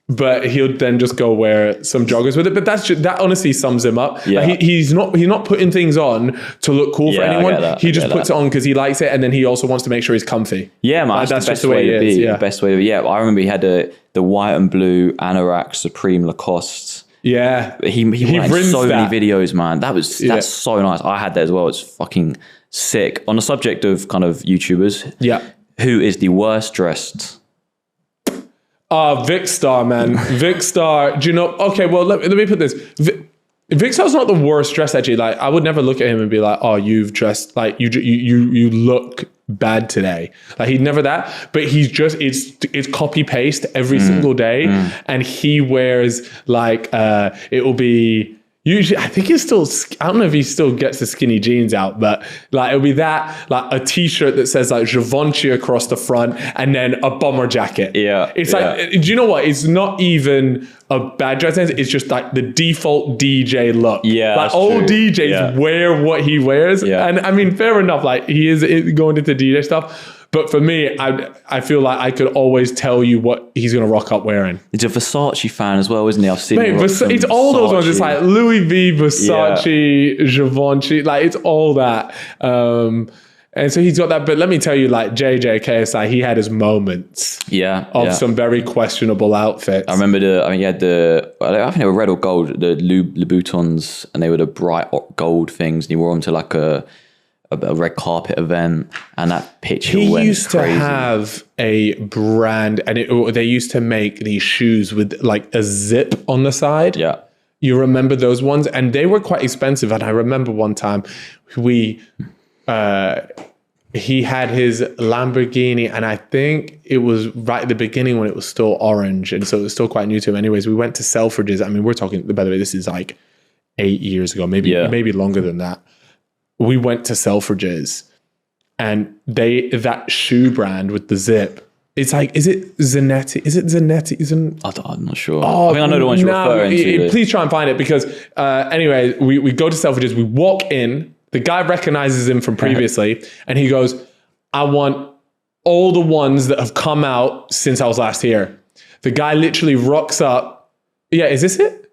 But he'll then just go wear some joggers with it. But that honestly sums him up. Yeah. Like he's not putting things on to look cool for anyone. He just puts it on because he likes it, and then he also wants to make sure he's comfy. Yeah, man, that's just the way it is. The best way to be. Yeah, I remember he had the white and blue Anorak Supreme Lacoste. Yeah, he went so many videos, man. That's so nice. I had that as well. It's fucking sick. On the subject of kind of YouTubers, who is the worst dressed? Vicstar, man. Vicstar, do you know? Okay, well, let me put this. Vicstar's not the worst dressed, actually. Like, I would never look at him and be like, oh, you've dressed, like, you look bad today. Like, he'd never that. But he's just, it's copy paste every single day. And he wears, like, it will be, usually, I think he's still, I don't know if he still gets the skinny jeans out, but like it'll be that, like a t-shirt that says like Givenchy across the front and then a bomber jacket. Yeah. It's like, do you know what? It's not even a bad dress sense. It's just like the default DJ look. Yeah. Like all DJs wear what he wears. Yeah. And I mean, fair enough. Like he is going into DJ stuff. But for me, I feel like I could always tell you what he's going to rock up wearing. He's a Versace fan as well, isn't he? I've seen it's all those ones. It's like Louis V, Versace, Givenchy. Like, it's all that. And so he's got that. But let me tell you, like, JJ, KSI, he had his moments of some very questionable outfits. I remember he had I think they were red or gold, the Louboutins, and they were the bright gold things. And he wore them to like a red carpet event, and that picture went crazy. He used to have a brand, and they used to make these shoes with like a zip on the side. Yeah. You remember those ones? And they were quite expensive. And I remember one time he had his Lamborghini, and I think it was right at the beginning when it was still orange, and so it was still quite new to him. Anyways, we went to Selfridges. I mean, we're talking, by the way, this is like 8 years ago, maybe longer than that. We went to Selfridges, and that shoe brand with the zip. It's like, is it Zanetti? Is it Zanetti? I'm not sure. I think I know the ones you're referring to. Please try and find it because anyway, we go to Selfridges, we walk in, the guy recognizes him from previously, and he goes, I want all the ones that have come out since I was last here. The guy literally rocks up. Yeah, is this it?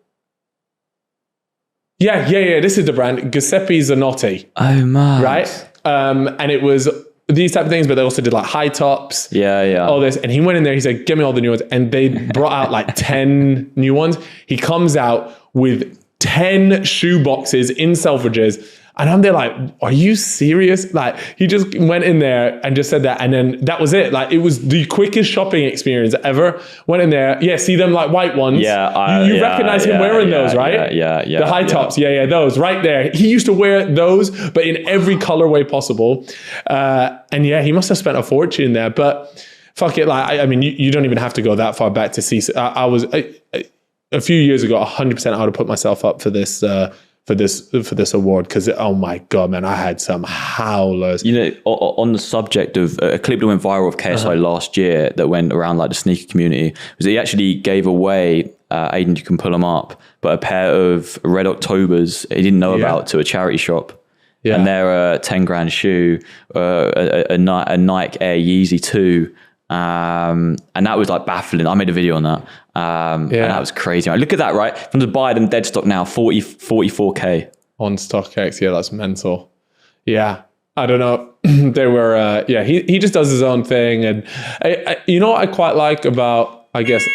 Yeah, this is the brand, Giuseppe Zanotti. Oh, man. Right? And it was these type of things, but they also did like high tops. Yeah. All this. And he went in there, he said, give me all the new ones. And they brought out like 10 new ones. He comes out with 10 shoe boxes in Selfridges. And I'm there like, are you serious? Like, he just went in there and just said that. And then that was it. Like, it was the quickest shopping experience ever. Went in there. Yeah, see them like white ones. Yeah. You recognize him wearing those, right? Yeah. The high tops. Yeah, those right there. He used to wear those, but in every colorway possible. And yeah, he must have spent a fortune there. But fuck it. Like, I mean, you don't even have to go that far back to see. I was a few years ago, 100% I would have put myself up for this for this award, because oh my god, man, I had some howlers. You know, on the subject of a clip that went viral of KSI last year that went around like the sneaker community, was he actually gave away, Aiden, you can pull them up, but a pair of Red Octobers he didn't know about to a charity shop. Yeah. And they're a 10 grand shoe, a Nike Air Yeezy 2. And that was like baffling. I made a video on that. And that was crazy. Like, look at that, right? From to buy them dead stock now, 44K. On StockX, yeah, that's mental. Yeah, I don't know. They were, he just does his own thing. And you know what I quite like about, I guess,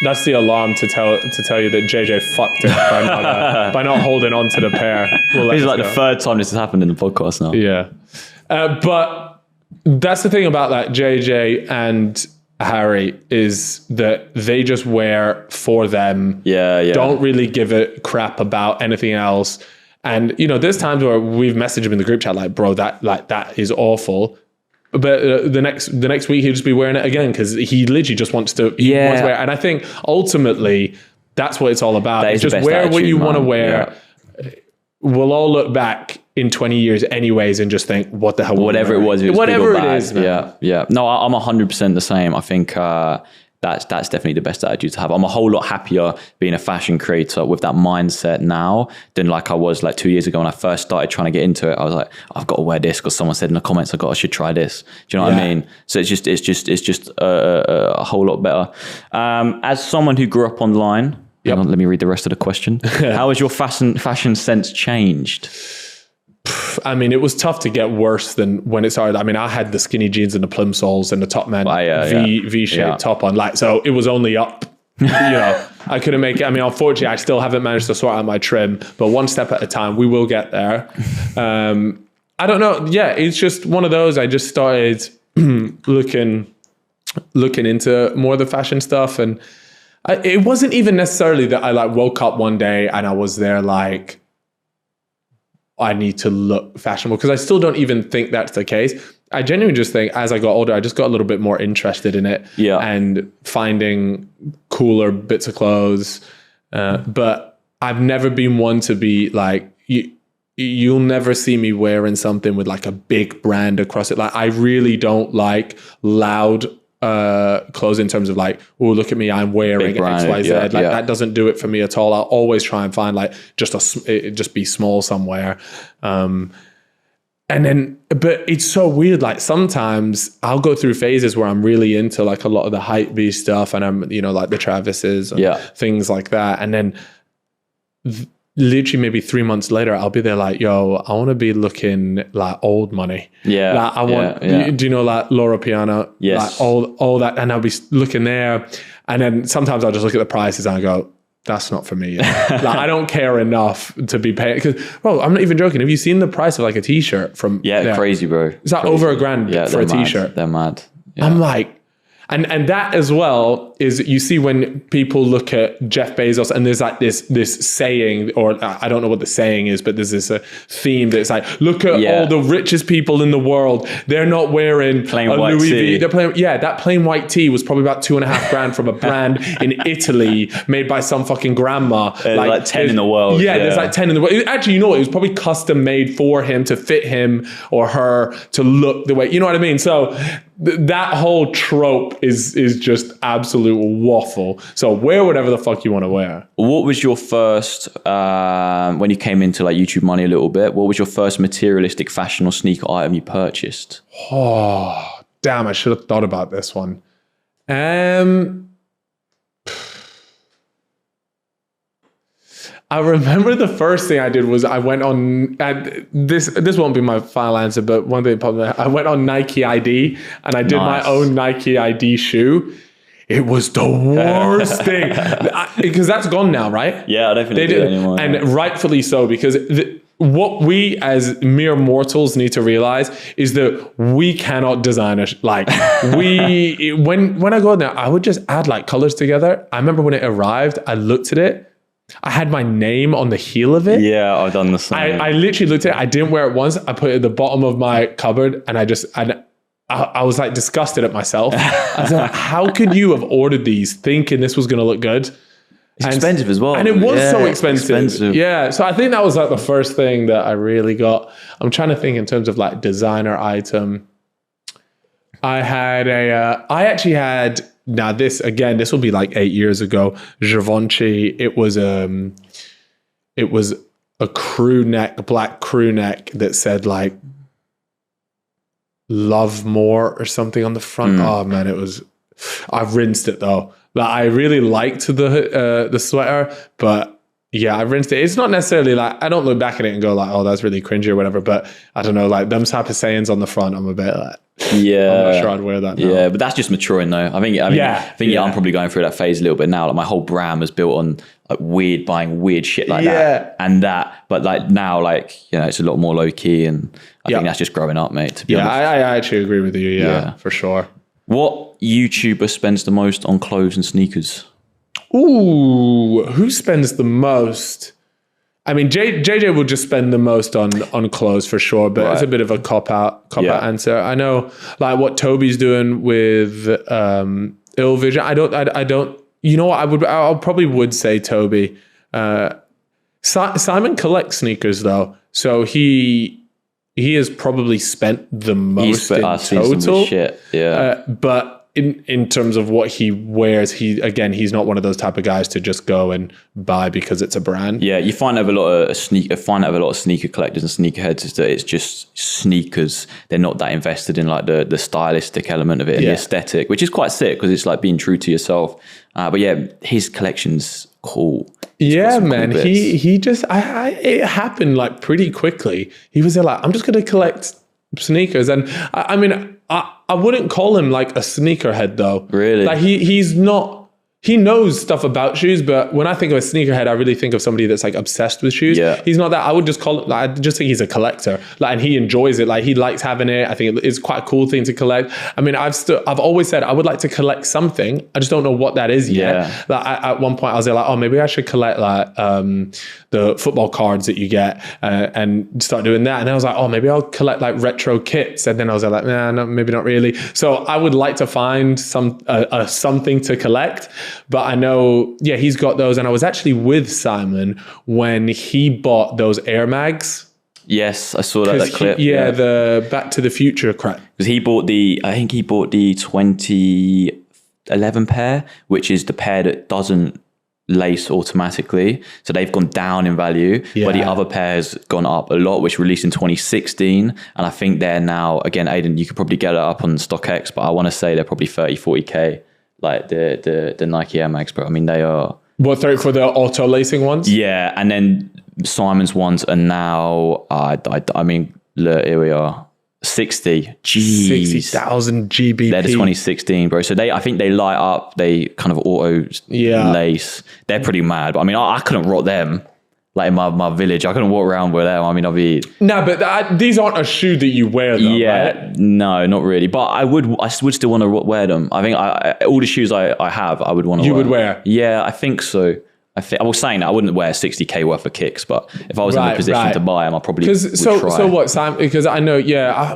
that's the alarm to tell you that JJ fucked it by not holding on to the pair. This is like the third time this has happened in the podcast now. Yeah. But that's the thing about that JJ and Harry, is that they just wear for them. Yeah. Don't really give a crap about anything else. And you know, there's times where we've messaged him in the group chat like, bro, that is awful. But the next week he'll just be wearing it again because he literally just wants to. Wants to wear it. And I think ultimately that's what it's all about. It's just wear what you want to wear. Yeah. We'll all look back in 20 years anyways and just think, what the hell? Whatever it was whatever it is, man. Yeah. No, I'm 100% the same. I think that's definitely the best attitude to have. I'm a whole lot happier being a fashion creator with that mindset now than like I was like 2 years ago when I first started trying to get into it. I was like, I've got to wear this because someone said in the comments I should try this. Do you know what I mean? So it's just a whole lot better. As someone who grew up online. Let me read the rest of the question. How has your fashion sense changed? I mean, it was tough to get worse than when it started. I mean, I had the skinny jeans and the plim soles and the top man V-shaped top on. Like, so it was only up. You know, I couldn't make it. I mean, unfortunately, I still haven't managed to sort out my trim, but one step at a time, we will get there. I don't know. Yeah, it's just one of those. I just started looking into more of the fashion stuff, and it wasn't even necessarily that I like woke up one day and I was there like, I need to look fashionable, because I still don't even think that's the case. I genuinely just think as I got older, I just got a little bit more interested in it and finding cooler bits of clothes. But I've never been one to be like, you'll never see me wearing something with like a big brand across it. Like, I really don't like loud clothes in terms of like, oh, look at me, I'm wearing XYZ. That doesn't do it for me at all. I'll always try and find like just be small somewhere. And then, but it's so weird. Like sometimes I'll go through phases where I'm really into like a lot of the hype beast stuff, and I'm, you know, like the Travises and things like that. And then literally maybe 3 months later, I'll be there like, yo, I want to be looking like old money. Yeah. Like I want, do you know, like Laura Piano? Yes. Like all that. And I'll be looking there. And then sometimes I'll just look at the prices and I go, that's not for me. Like, I don't care enough to be paying. Because, bro, I'm not even joking. Have you seen the price of like a t-shirt from crazy, bro. It's like over $1,000 for a t-shirt. They're mad. Yeah. I'm like, And that as well is, you see when people look at Jeff Bezos and there's like this saying, or I don't know what the saying is, but there's this theme that's like, look at all the richest people in the world. They're not wearing plain a white Louis tee. V. They're playing, that plain white tee was probably about $2,500 from a brand in Italy made by some fucking grandma. Like 10 in the world. Yeah, there's like 10 in the world. Actually, you know what? It was probably custom made for him to fit him or her to look the way, you know what I mean? So that whole trope is just absolute waffle. So wear whatever the fuck you want to wear. What was your first, when you came into like YouTube money a little bit, what was your first materialistic fashion or sneaker item you purchased? Oh, damn, I should have thought about this one. I remember the first thing I did was I went on, and this won't be my final answer, but one thing I went on Nike ID and I did my own Nike ID shoe. It was the worst thing because that's gone now, right? Yeah, I don't think they do it anymore. And rightfully so, because what we as mere mortals need to realize is that we cannot design when I go in there, I would just add like colors together. I remember when it arrived, I looked at it. I had my name on the heel of it. Yeah, I've done the same. I literally looked at it. I didn't wear it once. I put it at the bottom of my cupboard and I was like disgusted at myself. I was like, how could you have ordered these thinking this was going to look good? It's expensive as well. And it was so expensive. Yeah. So I think that was like the first thing that I really got. I'm trying to think in terms of like designer item. I actually had, now this will be like 8 years ago, Givenchy. It was a crew neck, black crew neck that said like love more or something on the front. Oh man, I rinsed it though. Like I really liked the sweater, but yeah, I rinsed it. It's not necessarily like, I don't look back at it and go like, oh, that's really cringy or whatever, but I don't know, like them type of sayings on the front, I'm a bit like, yeah, I'm not sure I'd wear that now. Yeah, but that's just maturing though. I think I'm probably going through that phase a little bit now. Like my whole brand was built on like buying weird shit like that and that. But like now, like, you know, it's a lot more low key, and I think that's just growing up, mate. To be honest. I actually agree with you. Yeah, for sure. What YouTuber spends the most on clothes and sneakers? Ooh, who spends the most? I mean, JJ will just spend the most on clothes for sure, but it's a bit of a cop out answer. I know, like what Toby's doing with Ill Vision. I don't. You know what? I probably would say Toby. Simon collects sneakers though, so he has probably spent the most in total. Shit. Yeah, but. In terms of what he wears, he's not one of those type of guys to just go and buy because it's a brand. Yeah, you find out a lot of sneaker collectors and sneakerheads is that it's just sneakers. They're not that invested in like the stylistic element of it and the aesthetic, which is quite sick because it's like being true to yourself. But yeah, his collection's cool. Yeah, man. Cool he just it happened like pretty quickly. He was there like, I'm just gonna collect sneakers, and I mean. I wouldn't call him like a sneakerhead though. Really? Like he's not. He knows stuff about shoes, but when I think of a sneakerhead, I really think of somebody that's like obsessed with shoes. Yeah. He's not that. I would just call it, like, I just think he's a collector. Like, and he enjoys it. Like he likes having it. I think it's quite a cool thing to collect. I mean, I've always said I would like to collect something. I just don't know what that is yet. Yeah. Like at one point I was like, oh, maybe I should collect like the football cards that you get and start doing that. And I was like, oh, maybe I'll collect like retro kits. And then I was like, nah, no, maybe not really. So I would like to find something to collect. But I know, he's got those. And I was actually with Simon when he bought those Air Mags. Yes, I saw that clip. The Back to the Future crap. Because he bought the 2011 pair, which is the pair that doesn't lace automatically. So they've gone down in value. Yeah. But the other pair has gone up a lot, which released in 2016. And I think they're now, again, Aiden, you could probably get it up on StockX, but I want to say they're probably 30, 40K. Like the Nike Air Mags, bro. I mean, they are... What, for the auto lacing ones? Yeah, and then Simon's ones are now, I mean, look, here we are, 60. Jeez. 60,000 GBP. They're the 2016, bro. So I think they light up, they kind of auto lace. They're pretty mad. But I mean, I couldn't rock them. like in my village. I couldn't walk around with them. I mean, I'll be... No, but these aren't a shoe that you wear though, right? No, not really. But I would still want to wear them. I think all the shoes I have, I would want to wear. You would wear? Yeah, I think so. I was saying that I wouldn't wear 60k worth of kicks, but if I was in a position to buy them, I probably would try. So what, Simon? Because I know,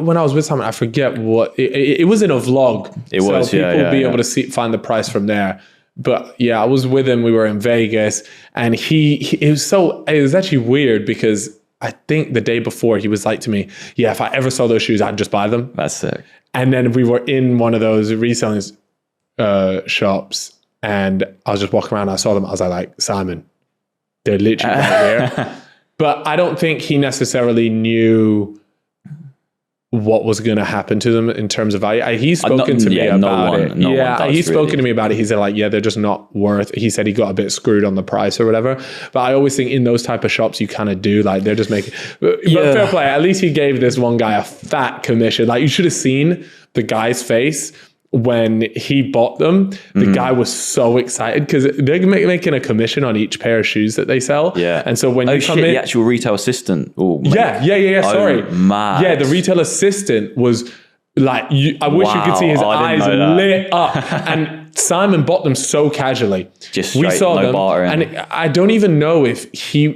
when I was with Simon, I forget what it was in a vlog. It was, so people will be able to find the price from there. But yeah, I was with him. We were in Vegas, and it was actually weird because I think the day before he was like to me, "Yeah, if I ever saw those shoes, I'd just buy them." That's sick. And then we were in one of those reselling shops. And I was just walking around, I saw them, I was like, Simon, they're literally right here. But I don't think he necessarily knew what was going to happen to them in terms of value. He's spoken to me about it. He's spoken to me about it. He said like, they're just not worth, he said he got a bit screwed on the price or whatever. But I always think in those type of shops, you kind of do, like they're just making, but fair play. At least he gave this one guy a fat commission. Like you should have seen the guy's face when he bought them. The guy was so excited because they're making a commission on each pair of shoes that they sell. Yeah. And so when you come in, the actual retail assistant. Sorry. Mad. Yeah, the retail assistant was like, I wish you could see his eyes lit up. And Simon bought them so casually. Just straight, we saw them, bartering. And I don't even know if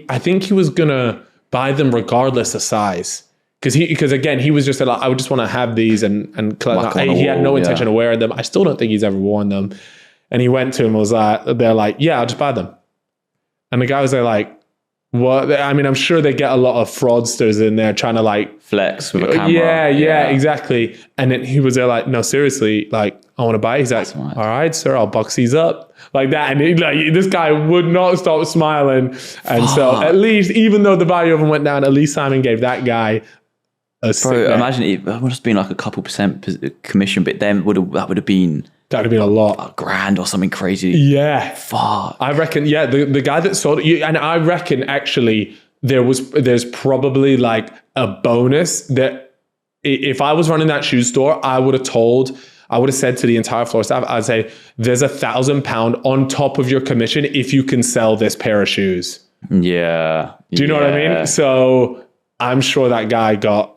I think he was gonna buy them regardless of size. Because again, he was just like, I would just want to have these and collect them. He had no intention of wearing them. I still don't think he's ever worn them. And he went to him and was like, they're like, yeah, I'll just buy them. And the guy was there like, what? I mean, I'm sure they get a lot of fraudsters in there trying to like flex with a camera. Yeah, exactly. And then he was there like, no, seriously, like, I want to buy. He's like, all right, sir, I'll box these up. Like that. And this guy would not stop smiling. And so at least, even though the value of them went down, at least Simon gave that guy imagine it would have been like a couple % commission, but then that would have been a lot, $1,000 or something crazy. Yeah, fuck. I reckon. Yeah, the guy that sold it, and I reckon actually there's probably like a bonus that if I was running that shoe store, I would have said to the entire floor staff, I'd say there's £1,000 on top of your commission if you can sell this pair of shoes. Yeah. Do you know what I mean? So I'm sure that guy got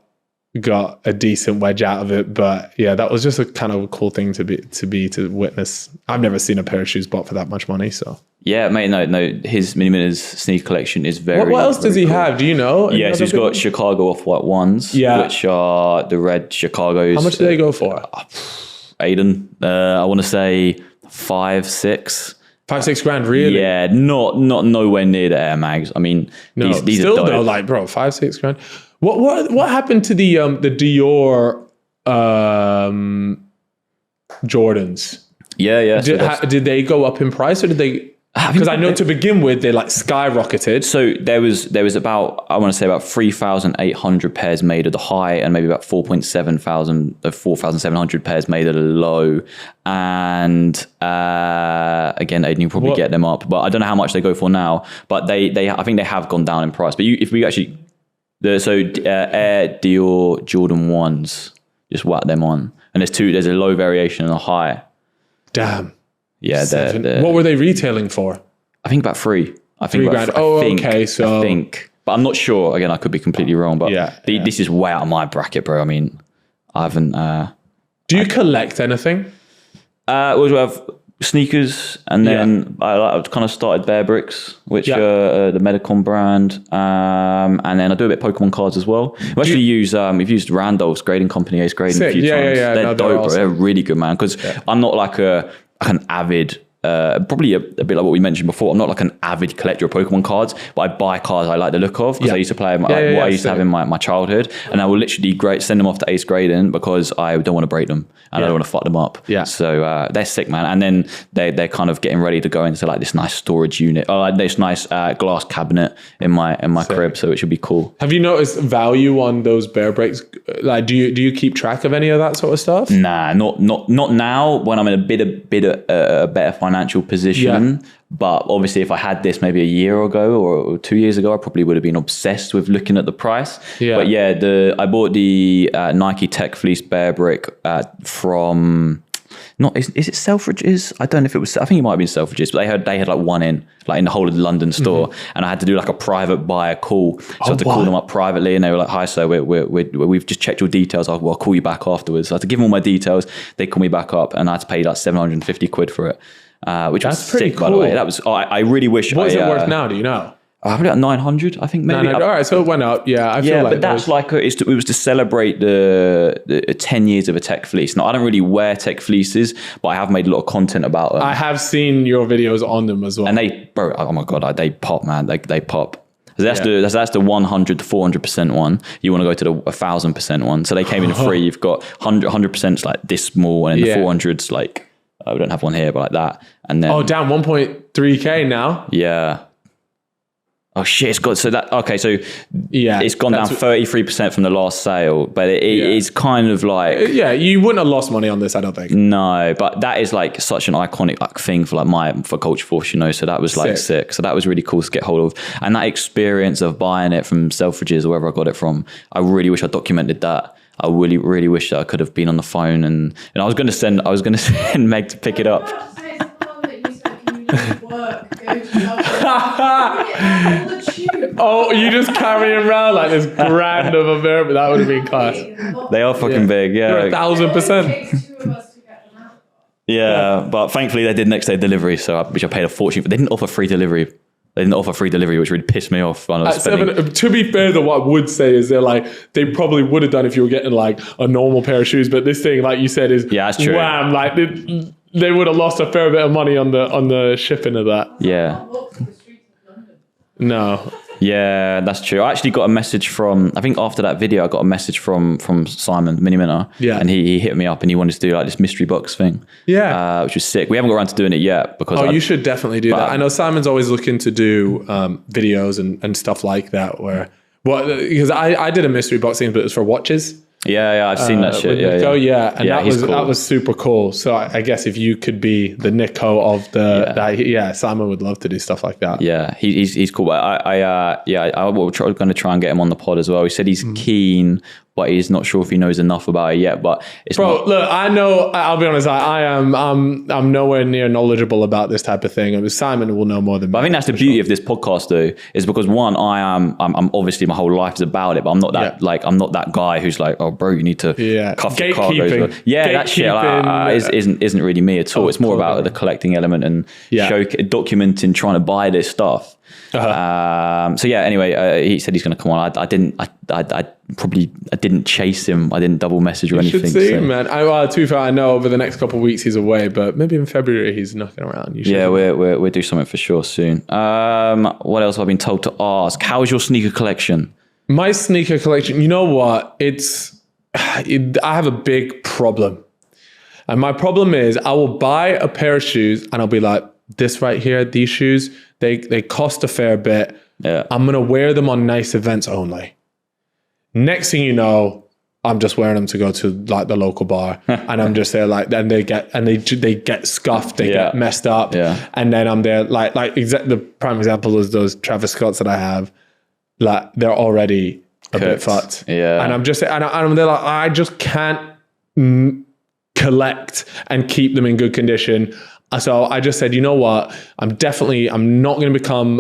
a decent wedge out of it, but yeah, that was just a kind of a cool thing to witness. I've never seen a pair of shoes bought for that much money. So yeah, mate, no, his Miniminters sneaker collection is very. What else does he have? Do you know? Yeah, so he's got Chicago Off-White ones, which are the red Chicago's. How much do they go for? Aiden, I want to say 5-6. 5-6 grand, really? Yeah, not nowhere near the Air Mags. I mean, these still are though, like, bro, 5-6 grand. What happened to the Dior Jordans? Yeah. Did they go up in price or did they? Because I know to begin with they like skyrocketed. So there was about, I want to say about 3,800 pairs made at the high and maybe about 4,700 pairs made at a low. And again, Aiden, you probably get them up, but I don't know how much they go for now. But they I think they have gone down in price. But if we actually Air Dior Jordan 1s, just whack them on, and there's a low variation and a high. Damn. Yeah, they're, what were they retailing for? I think about 3. I think $3 grand. Okay, so I think, but I'm not sure. Again, I could be completely wrong. But this is way out of my bracket, bro. I mean, I haven't. Do you collect anything? We have sneakers, and then I kind of started Bear Bricks, which are the Medicom brand, and then I do a bit of Pokemon cards as well. We've used Randolph's grading company, Ace Grading, a few times. They're dope, bro. They're really good, man. Because I'm not like an avid, probably a bit like what we mentioned before. I'm not like an avid collector of Pokemon cards, but I buy cards I like the look of because I used to play what I used to have in my childhood, and I will literally send them off to Ace Grading because I don't want to break them and I don't want to fuck them up. Yeah. So they're sick, man. And then they're kind of getting ready to go into like this nice storage unit, or like this nice glass cabinet in my crib. So it should be cool. Have you noticed value on those Bear Breaks? Like, do you keep track of any of that sort of stuff? Nah, not now when I'm in a better financial position. But obviously, if I had this maybe a year ago or 2 years ago, I probably would have been obsessed with looking at the price. But I bought the Nike Tech Fleece Bear Brick from not is it Selfridges? I don't know if it was. I think it might have been Selfridges, but they had like one in the whole of the London store, and I had to do like a private buyer call. So I had to call them up privately, and they were like, "Hi, sir, we've just checked your details. I'll call you back afterwards." So I had to give them all my details. They call me back up, and I had to pay like 750 quid for it, which was sick, cool. by the way. That was. I really wish. What is it worth now? Do you know? Probably like 900, I think, maybe. 900. All right, so it went up. Yeah, I feel like but that's like it was to celebrate the 10 years of a tech fleece. Now, I don't really wear tech fleeces, but I have made a lot of content about them. I have seen your videos on them as well. And oh my God, they pop, man. They pop. That's the 100 to 400% one. You want to go to the 1,000% one. So they came in free. You've got 100% like this small, and then the 400's like, we don't have one here, but like that. And then down 1.3K now. Yeah. Oh shit! It's got so it's gone down 33% from the last sale, but it is kind of like you wouldn't have lost money on this, I don't think. No, but that is like such an iconic thing for Culture Force, you know. So that was like sick. So that was really cool to get hold of, and that experience of buying it from Selfridges or wherever I got it from, I really wish I documented that. I really, really wish that I could have been on the phone, and I was going to send Meg to pick it up. Oh, you just carry around like this grand of a bear, but that would have been class. They are fucking big, yeah. 1,000%. Yeah, but thankfully they did next day delivery, which I paid a fortune for. They didn't offer free delivery. Which really pissed me off when I was spending. To be fair, though, what I would say is they probably would have done if you were getting like a normal pair of shoes, but this thing, like you said, is that's true. Wham! Like they would have lost a fair bit of money on the shipping of that. Yeah. No. Yeah, that's true. I actually got a message from, I think after that video, I got a message from Simon, Miniminter. Yeah. And he hit me up and he wanted to do like this mystery box thing. Yeah. Which was sick. We haven't got around to doing it yet because you should definitely do that. I know Simon's always looking to do videos and stuff like that because I did a mystery box thing, but it was for watches. Yeah, I've seen that shit. Nico, and cool. That was super cool. So I guess if you could be the Nico of Simon would love to do stuff like that. Yeah, he's cool. But going to try and get him on the pod as well. He said he's keen, but he's not sure if he knows enough about it yet. But look, I know. I'll be honest. I'm nowhere near knowledgeable about this type of thing. Simon will know more than me. But I think that's the beauty of this podcast, though, is because one, I'm obviously my whole life is about it, but I'm not that I'm not that guy who's like, oh, bro, you need to cuff your cargoes. Yeah, that shit isn't really me at all. It's more about the collecting element and documenting, trying to buy this stuff. Anyway, he said he's going to come on. I didn't chase him. I didn't double message or anything. You should see him, man. To be fair, I know over the next couple of weeks he's away, but maybe in February he's knocking around. We'll do something for sure soon. What else have I been told to ask? How's your sneaker collection? My sneaker collection, you know what? I have a big problem. And my problem is I will buy a pair of shoes and I'll be like, this right here, these shoes, they cost a fair bit. Yeah. I'm going to wear them on nice events only. Next thing you know, I'm just wearing them to go to like the local bar and I'm just there like, then they get scuffed, they get messed up. Yeah. And then I'm there the prime example is those Travis Scotts that I have, like they're already a bit fucked. Yeah. And I'm just, and I'm there like, I just can't collect and keep them in good condition. So I just said, you know what? I'm not going to become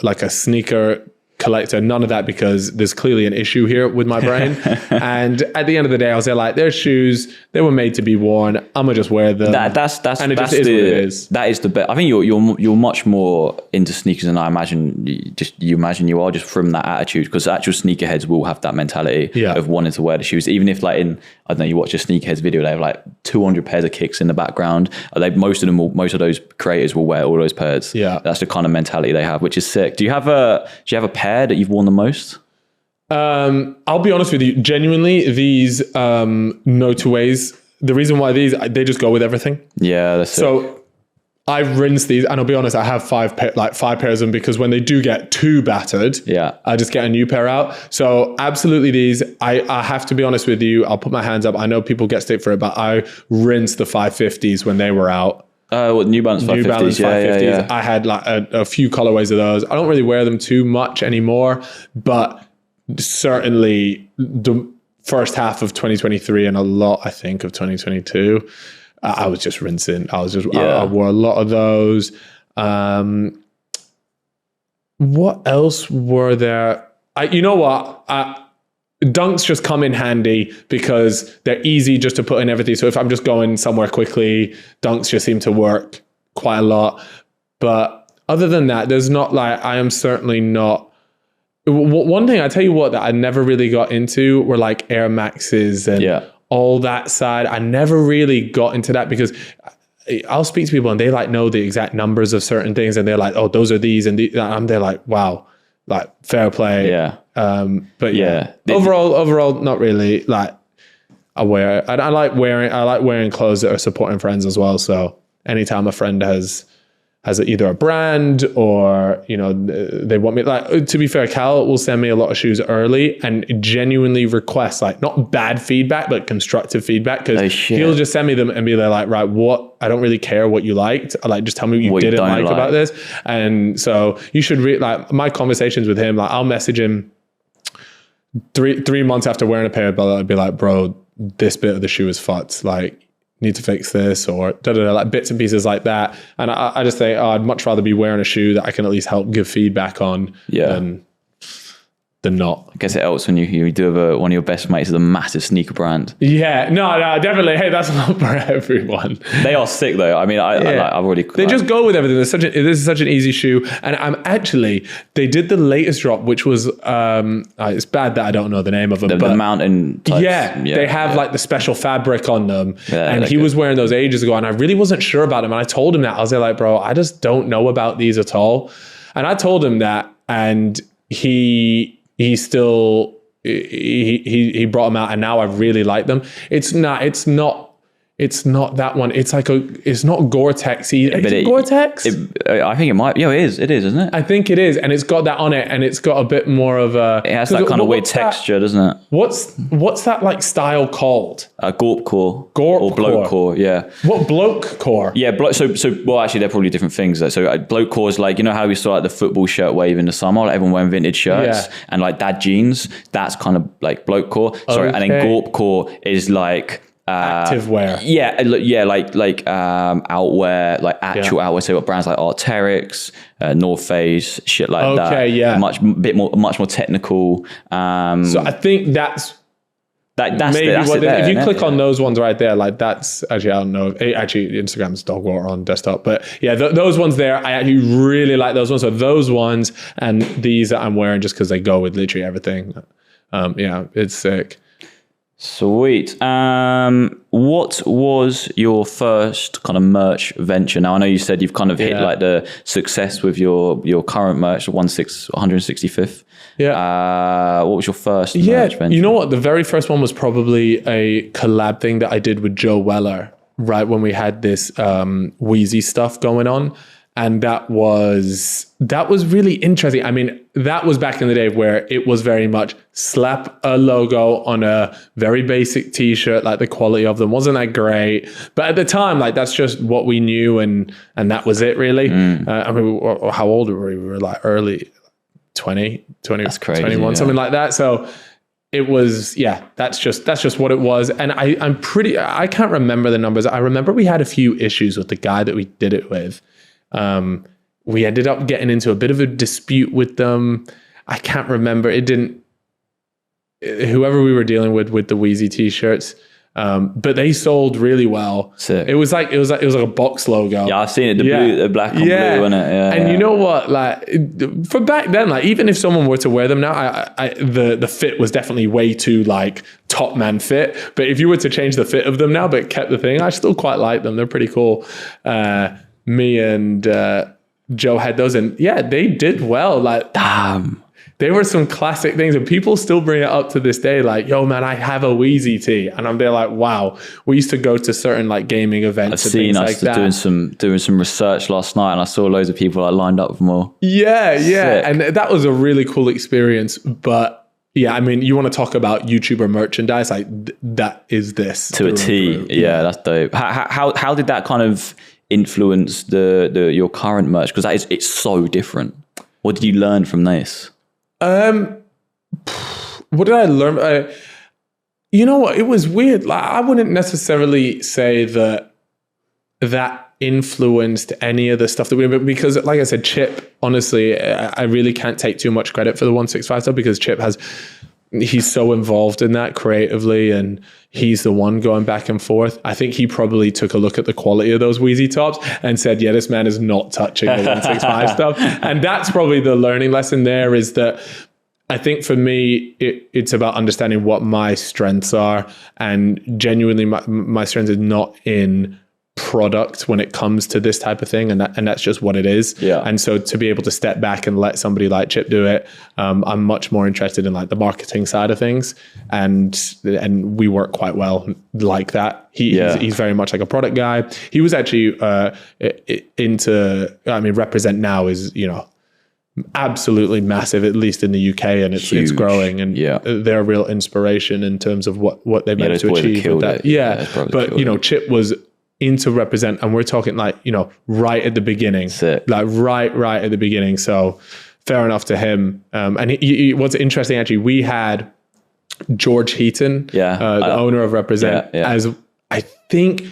like a sneaker collector, none of that, because there's clearly an issue here with my brain. And at the end of the day, I was there like, their shoes, they were made to be worn. I'm gonna just wear them. That's and it that's just is what it is. That is the best. I think you're much more into sneakers than I imagine. You imagine you are, just from that attitude, because actual sneakerheads will have that mentality of wanting to wear the shoes, even if like I don't know, you watch a sneakerheads video, they have like 200 pairs of kicks in the background. Most of those creators will wear all those pairs. Yeah, that's the kind of mentality they have, which is sick. Do you have a pair that you've worn the most? I'll be honest with you, genuinely, these no two ways. The reason why they just go with everything. Yeah, that's so. I've rinsed these, and I'll be honest, I have five pairs of them, because when they do get too battered, I just get a new pair out. So absolutely these, I have to be honest with you, I'll put my hands up. I know people get stick for it, but I rinsed the 550s when they were out. New Balance 550s. New Balance 550s. Yeah. I had like a few colorways of those. I don't really wear them too much anymore, but certainly the first half of 2023 and a lot, I think, of 2022, I was just rinsing. I wore a lot of those. What else were there? You know what? Dunks just come in handy because they're easy just to put in everything. So if I'm just going somewhere quickly, Dunks just seem to work quite a lot. But other than that, there's not like, I am certainly not. One thing I tell you what that I never really got into were like Air Maxes and all that side. I never really got into that because I'll speak to people and they like know the exact numbers of certain things and they're like, oh, those are these and I'm there like, wow, like fair play. Yeah. But overall, not really. Like I like wearing clothes that are supporting friends as well. So anytime a friend has either a brand or, you know, they want me, like, to be fair, Cal will send me a lot of shoes early and genuinely request, like, not bad feedback, but constructive feedback. Because he'll just send me them and be there like, right, what, I don't really care what you liked. Like, just tell me what you didn't like about this. And so you should like my conversations with him, like I'll message him 3 months after wearing a pair of Bella, I'd be like, bro, this bit of the shoe is fucked. Like, need to fix this or like bits and pieces like that. And I just think, I'd much rather be wearing a shoe that I can at least help give feedback on than not. I guess it helps when you do have one of your best mates is a massive sneaker brand. Yeah, no, definitely. Hey, that's not for everyone. They are sick though. I mean, I've already. They just go with everything. This is such an easy shoe, and they did the latest drop, which was it's bad that I don't know the name of them. The mountain types. They have like the special fabric on them, and he was wearing those ages ago, and I really wasn't sure about them. And I told him that I was there like, bro, I just don't know about these at all. And I told him that, and he brought them out, and now I really like them. It's not that one. It's like it's not Gore-Tex. Is it Gore-Tex? I think it might. Yeah, it is, isn't it? I think it is, and it's got that on it, and it's got a bit more of a. It has that kind of weird texture, doesn't it? What's that like style called? Gorp core or bloke core. Yeah. What bloke core? Yeah, well, actually, they're probably different things. Though. So bloke core is like, you know how we saw like the football shirt wave in the summer, like everyone wearing vintage shirts and like dad jeans. That's kind of like bloke core. Sorry, and then Gorp core is like. Active wear, like outwear, like actual outwear. So what brands like Arc'teryx, North Face, shit like that. Much more technical. So I think that's maybe if you click on those ones right there, like that's actually, I don't know. Actually, Instagram's dog water on desktop, but yeah, those ones there, I actually really like those ones. So those ones and these that I'm wearing just because they go with literally everything. It's sick. Sweet. What was your first kind of merch venture? Now I know you said you've kind of hit like the success with your current merch, 165th. Yeah. What was your first merch venture? You know what? The very first one was probably a collab thing that I did with Joe Weller, right when we had this Wheezy stuff going on. And that was really interesting. I mean, that was back in the day where it was very much slap a logo on a very basic t-shirt, like the quality of them wasn't that great. But at the time, like that's just what we knew and that was it really. I mean, how old were we? We were like early 20, that's crazy, 21, something like that. So it was, that's just what it was. And I can't remember the numbers. I remember we had a few issues with the guy that we did it with. We ended up getting into a bit of a dispute with them. I can't remember. Whoever we were dealing with the Wheezy t-shirts, but they sold really well. Sick. It was like a box logo. Yeah, I've seen it. The black and blue, wasn't it? Yeah. And you know what? Like for back then, like even if someone were to wear them now, the fit was definitely way too like top man fit. But if you were to change the fit of them now, but kept the thing, I still quite like them. They're pretty cool. Me and Joe had those, and they did well. Like, damn, they were some classic things, and people still bring it up to this day. Like, yo, man, I have a Wheezy tee, and I'm there like, wow. We used to go to certain like gaming events. I've seen us like doing some research last night, and I saw loads of people like lined up for more. Yeah, Sick. And that was a really cool experience. But yeah, I mean, you want to talk about YouTuber merchandise? Like that is this to a T. Yeah, that's dope. How did that kind of influence your current merch, because it's so different? What did you learn from this? What did I learn? You know what? It was weird. Like I wouldn't necessarily say that that influenced any of the stuff that we did, because like I said, Chip, honestly, I really can't take too much credit for the 165 stuff, because Chip he's so involved in that creatively, and he's the one going back and forth. I think he probably took a look at the quality of those Wheezy tops and said, yeah, this man is not touching the 165 stuff. And that's probably the learning lesson there, is that I think for me, it's about understanding what my strengths are, and genuinely my strength is not in product when it comes to this type of thing, and that's just what it is. And so to be able to step back and let somebody like Chip do it, I'm much more interested in like the marketing side of things, and we work quite well like that. He's very much like a product guy. He was actually Represent now is, you know, absolutely massive, at least in the UK, and it's growing, and they're a real inspiration in terms of what they've managed to achieve with that. But you know, Chip was into Represent, and we're talking like, you know, right at the beginning. Like right at the beginning. So fair enough to him. And what's interesting, actually, we had George Heaton, the owner of Represent, as I think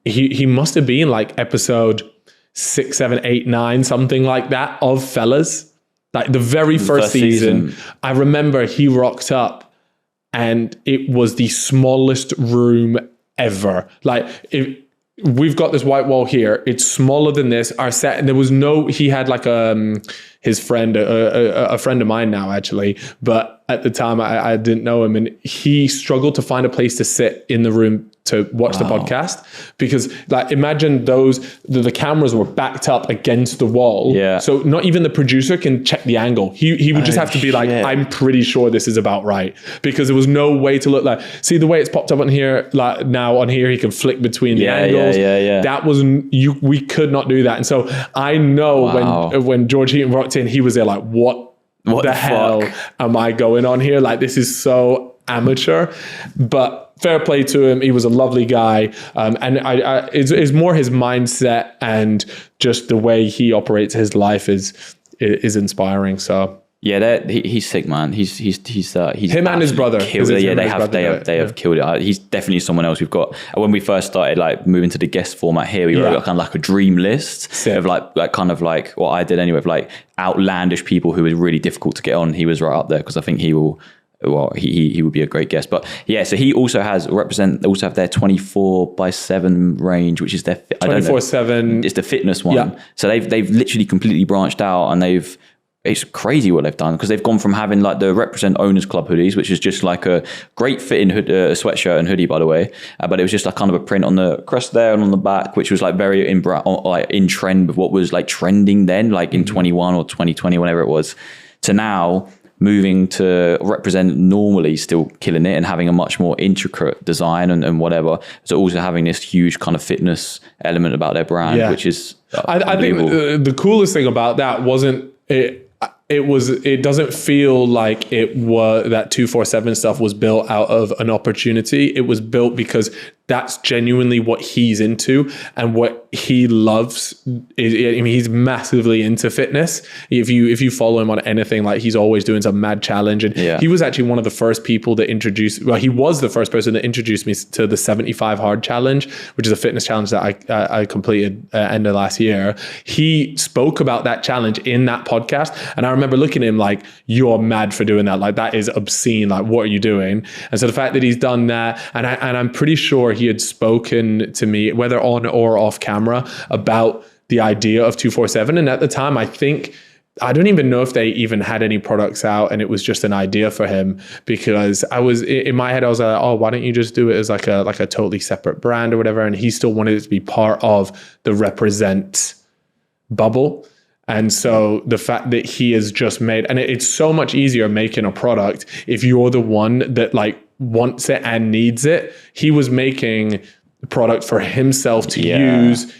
he must have been like episode 6, 7, 8, 9, something like that, of Fellas. Like the very first season, I remember he rocked up and it was the smallest room ever. Like, if we've got this white wall here, it's smaller than this. Our set, and there was he had like his friend, a friend of mine now actually, but at the time I didn't know him, and he struggled to find a place to sit in the room to watch the podcast, because like, imagine the cameras were backed up against the wall. So not even the producer can check the angle. He would just have to be like, I'm pretty sure this is about right, because there was no way to look like, see the way it's popped up on here, like now on here, he can flick between the angles. That was, we could not do that. And so I know when George Heaton rocked in, he was there like, what the hell am I going on here? Like, this is so amateur, but fair play to him. He was a lovely guy. And it's more his mindset and just the way he operates his life is inspiring. So yeah, he's sick, man. He's him and his brother. They have killed it. He's definitely someone else we've got. When we first started like moving to the guest format here, we wrote kind of like a dream list of like kind of like what I did anyway, of like outlandish people who was really difficult to get on. He was right up there, because I think he will. Well, he would be a great guest. But yeah, so he also has also have their 24/7 range, which is their 24/7. It's the fitness one. So they've literally completely branched out, and it's crazy what they've done, because they've gone from having like the Represent Owners Club hoodies, which is just like a great fitting sweatshirt and hoodie, by the way, but it was just like kind of a print on the crest there and on the back, which was like very in trend with what was like trending then, like in 21 or 2020, whenever it was, to now moving to Represent normally still killing it and having a much more intricate design and whatever. So also having this huge kind of fitness element about their brand, which is I think the coolest thing about that wasn't it. It doesn't feel like it was that 247 stuff was built out of an opportunity. It was built because that's genuinely what he's into and what he loves. He's massively into fitness. If you follow him on anything, like he's always doing some mad challenge. And he was actually one of the first people that he was the first person that introduced me to the 75 hard challenge, which is a fitness challenge that I completed end of last year. He spoke about that challenge in that podcast. And I remember looking at him like, you're mad for doing that. Like, that is obscene. Like, what are you doing? And so the fact that he's done that, and I'm pretty sure he had spoken to me, whether on or off camera, about the idea of 247. And at the time, I don't even know if they even had any products out, and it was just an idea for him, because in my head, I was like, oh, why don't you just do it as like a totally separate brand or whatever? And he still wanted it to be part of the Represent bubble. And so the fact that he has just made, and it's so much easier making a product if you're the one that like wants it and needs it. He was making the product for himself to use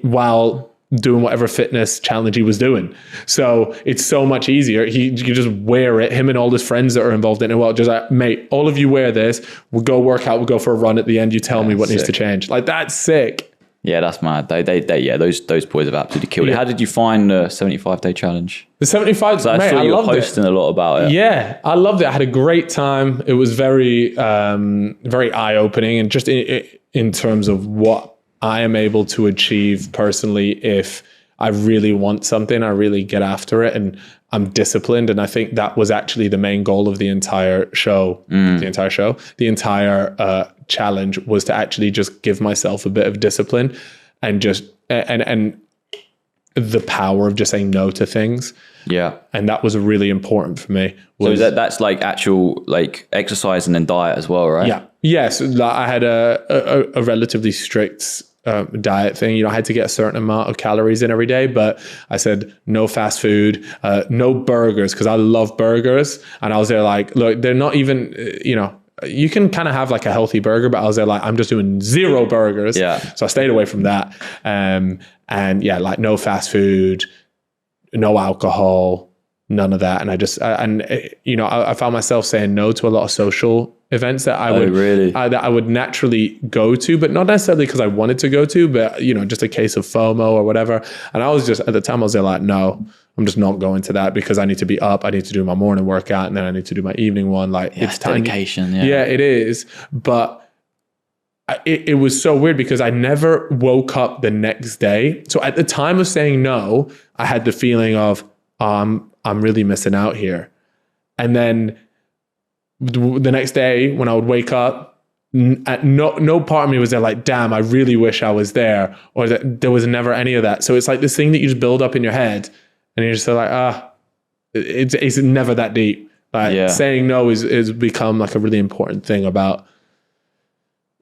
while doing whatever fitness challenge he was doing. So it's so much easier. You just wear it. Him and all his friends that are involved in it, well, just like, mate, all of you wear this. We'll go work out. We'll go for a run at the end. You tell me what needs to change. Like, that's sick. Yeah, that's mad. Those boys have absolutely killed it. How did you find the 75-day challenge? The 75, so I saw you were posting a lot about it. Yeah, I loved it. I had a great time. It was very, very eye-opening, and just in terms of what I am able to achieve personally if I really want something, I really get after it, and I'm disciplined. And I think that was actually the main goal of the entire show. The entire challenge was to actually just give myself a bit of discipline and just and the power of just saying no to things. Yeah. And that was really important for me. So that's like actual like exercise and then diet as well, right? Yeah. Yes. I had a relatively strict diet thing. I had to get a certain amount of calories in every day, but I said no fast food, no burgers, because I love burgers. And I was there like, look, they're not even, you can kind of have like a healthy burger, but I was there like, I'm just doing 0 burgers. Yeah. So I stayed away from that. And yeah, like no fast food, no alcohol, none of that. And I found myself saying no to a lot of social events that I would naturally go to, but not necessarily because I wanted to go to, but just a case of FOMO or whatever. And I was just, at the time I was there like, no, I'm just not going to that because I need to be up. I need to do my morning workout and then I need to do my evening one. Like it's time. Dedication. Yeah, it is. But it was so weird because I never woke up the next day. So at the time of saying no, I had the feeling of, I'm really missing out here. And then the next day when I would wake up, no part of me was there like, damn, I really wish I was there, or that there was never any of that. So it's like this thing that you just build up in your head and you're just like, it's never that deep. Like saying no is become like a really important thing about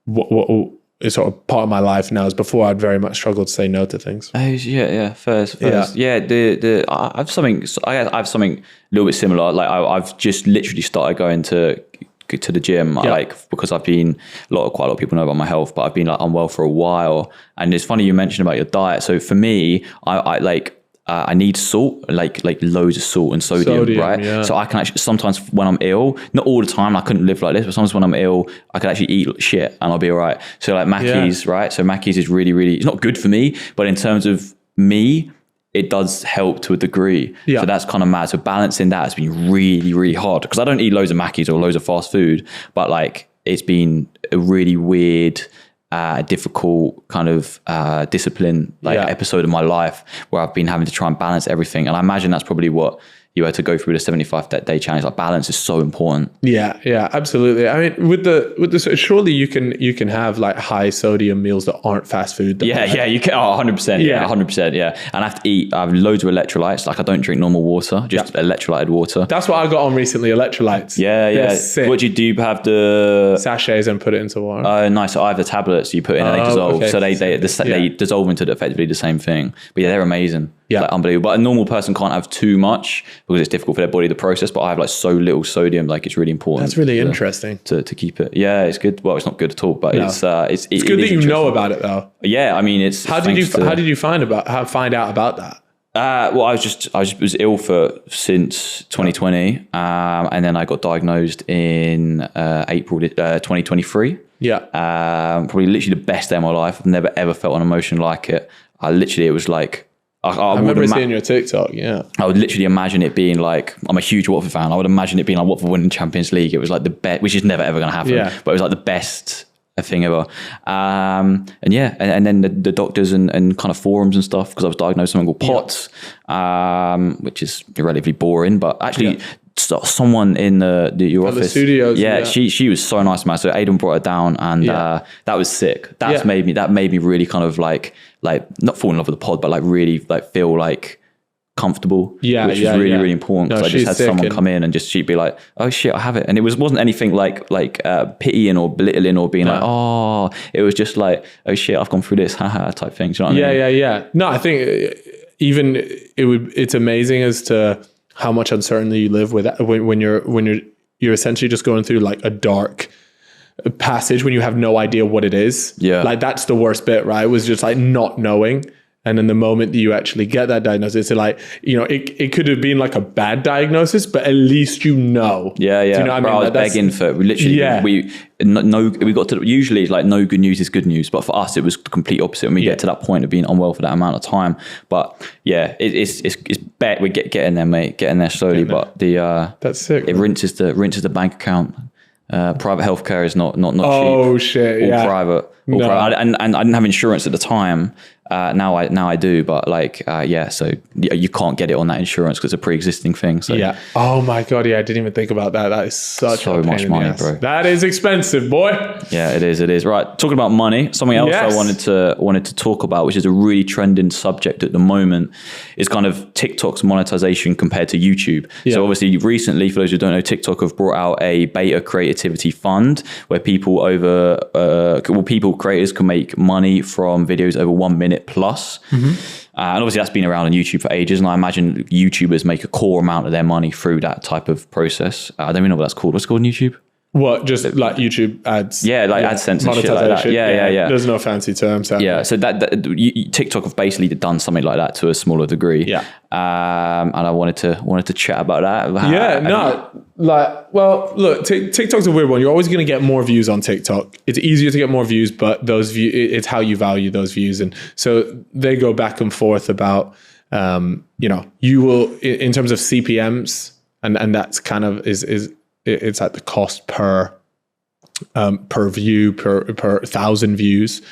what is sort of part of my life now. Is before I'd very much struggled to say no to things. First. I have something a little bit similar. Like I've just literally started going to the gym, because I've been quite a lot of people know about my health, but I've been like unwell for a while. And it's funny you mentioned about your diet. So for me, I need salt, like loads of salt and sodium, right? Yeah. So I can actually, sometimes when I'm ill, not all the time, I couldn't live like this, but sometimes when I'm ill, I can actually eat shit and I'll be all right. So like Mackey's, right? So Mackey's is really, really, it's not good for me, but in terms of me, it does help to a degree. Yeah. So that's kind of mad. So balancing that has been really, really hard because I don't eat loads of Mackey's or loads of fast food, but like it's been a really weird, difficult kind of discipline episode of my life where I've been having to try and balance everything. And I imagine that's probably what you had to go through the 75-day challenge. Like balance is so important. Yeah, absolutely. I mean, with the surely you can have like high sodium meals that aren't fast food. You can. 100%. Yeah, 100%. Yeah, and I have loads of electrolytes. Like I don't drink normal water, just electrolyted water. That's what I got on recently. Electrolytes. Yeah. Sick. What do you do? You have the sachets and put it into water. Oh, nice. So I have the tablets you put in and they dissolve. Okay. So they dissolve into effectively the same thing. But yeah, they're amazing. Yeah, like unbelievable. But a normal person can't have too much because it's difficult for their body to process. But I have like so little sodium, like it's really important. That's really interesting to keep it. Yeah, it's good. Well, it's not good at all, but it's good that you know about it though. Yeah, I mean, it's how did you find out about that? Well, I was ill since 2020, and then I got diagnosed in April 2023. Yeah, probably literally the best day of my life. I've never ever felt an emotion like it. It was like. I remember seeing your TikTok, yeah. I would literally imagine it being like, I'm a huge Watford fan. I would imagine it being like Watford winning Champions League. It was like the best, which is never ever going to happen. Yeah. But it was like the best thing ever. And then the doctors and kind of forums and stuff, because I was diagnosed with something called POTS, which is relatively boring, but actually someone in your office, the studios, she was so nice, man. So Aidan brought her down, and that was sick. That made me really kind of like not fall in love with the pod, but like really like feel like comfortable, which is really really important. Because I just had someone come in and she'd be like, oh shit, I have it, and it wasn't anything like pitying or belittling or being like, oh, it was just like, oh shit, I've gone through this, haha, type thing. Do you know what I mean? Yeah. No, I think even it's amazing as to how much uncertainty you live with when you're essentially just going through like a dark passage when you have no idea what it is. Yeah. Like that's the worst bit, right? It was just like not knowing. And in the moment that you actually get that diagnosis, it's like, it could have been like a bad diagnosis, but at least you know. Yeah. Do you know what I mean? I was begging for literally. We got to usually it's like no good news is good news, but for us it was the complete opposite when we get to that point of being unwell for that amount of time. But yeah, it's bet we're getting there, mate, getting there slowly. But that's sick. It rinses the bank account. Private healthcare is not cheap. Oh shit! All private. No. And I didn't have insurance at the time. Now I do, but like, so you can't get it on that insurance because it's a pre-existing thing. So yeah. Oh my God. Yeah. I didn't even think about that. That is such a pain much in money, the ass. bro. That is expensive, boy. Yeah, it is. Right. Talking about money, something else I wanted to talk about, which is a really trending subject at the moment, is kind of TikTok's monetization compared to YouTube. Yeah. So obviously recently, for those who don't know, TikTok have brought out a beta creativity fund where people creators can make money from videos over 1 minute plus. And obviously that's been around on YouTube for ages, and I imagine YouTubers make a core amount of their money through that type of process. I don't even know what that's called. What's it called on YouTube? What, just like YouTube ads? Yeah, like AdSense and shit like that. Yeah. There's no fancy terms. Yeah, so TikTok have basically done something like that to a smaller degree. Yeah. And I wanted to chat about that. Look, TikTok's a weird one. You're always going to get more views on TikTok. It's easier to get more views, but those views, it's how you value those views. And so they go back and forth about, you will, in terms of CPMs, and that's kind of it's at the cost per view, per 1,000 views.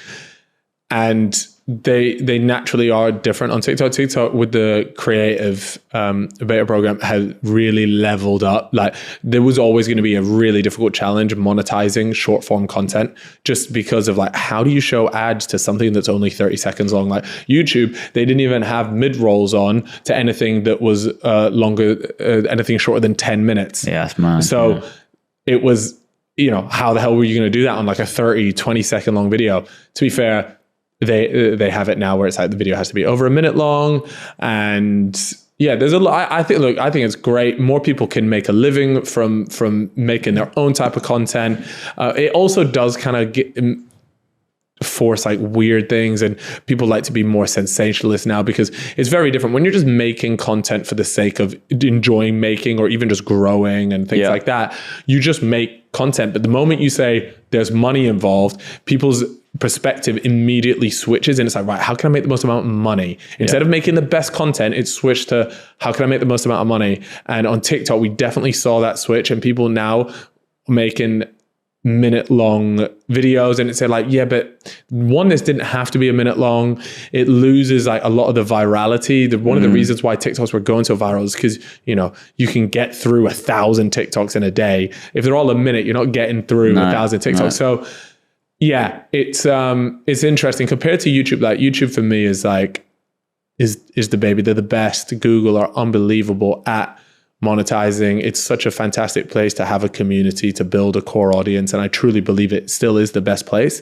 And they naturally are different on TikTok. TikTok with the creative beta program has really leveled up. Like, there was always going to be a really difficult challenge monetizing short form content, just because of like, how do you show ads to something that's only 30 seconds long? Like YouTube, they didn't even have mid rolls on to anything that was longer, anything shorter than 10 minutes. Yeah, that's mad. So it was, how the hell were you going to do that on like a 30, 20 second long video? To be fair, they have it now where it's like the video has to be over a minute long. And yeah, there's a lot. I think it's great. More people can make a living from making their own type of content. It also does kind of force like weird things, and people like to be more sensationalist now, because it's very different when you're just making content for the sake of enjoying making, or even just growing and things like that. You just make content, but the moment you say there's money involved, people's perspective immediately switches, and it's like, right, how can I make the most amount of money? Instead of making the best content, it's switched to how can I make the most amount of money? And on TikTok, we definitely saw that switch, and people now making minute long videos, and it's like, yeah, but one, this didn't have to be a minute long. It loses like a lot of the virality. One of the reasons why TikToks were going so viral is because, you can get through 1,000 TikToks in a day. If they're all a minute, you're not getting through 1,000 TikToks. No. So yeah, it's interesting compared to YouTube. Like YouTube for me is like, is the baby. They're the best. Google are unbelievable at monetizing. It's such a fantastic place to have a community, to build a core audience. And I truly believe it still is the best place.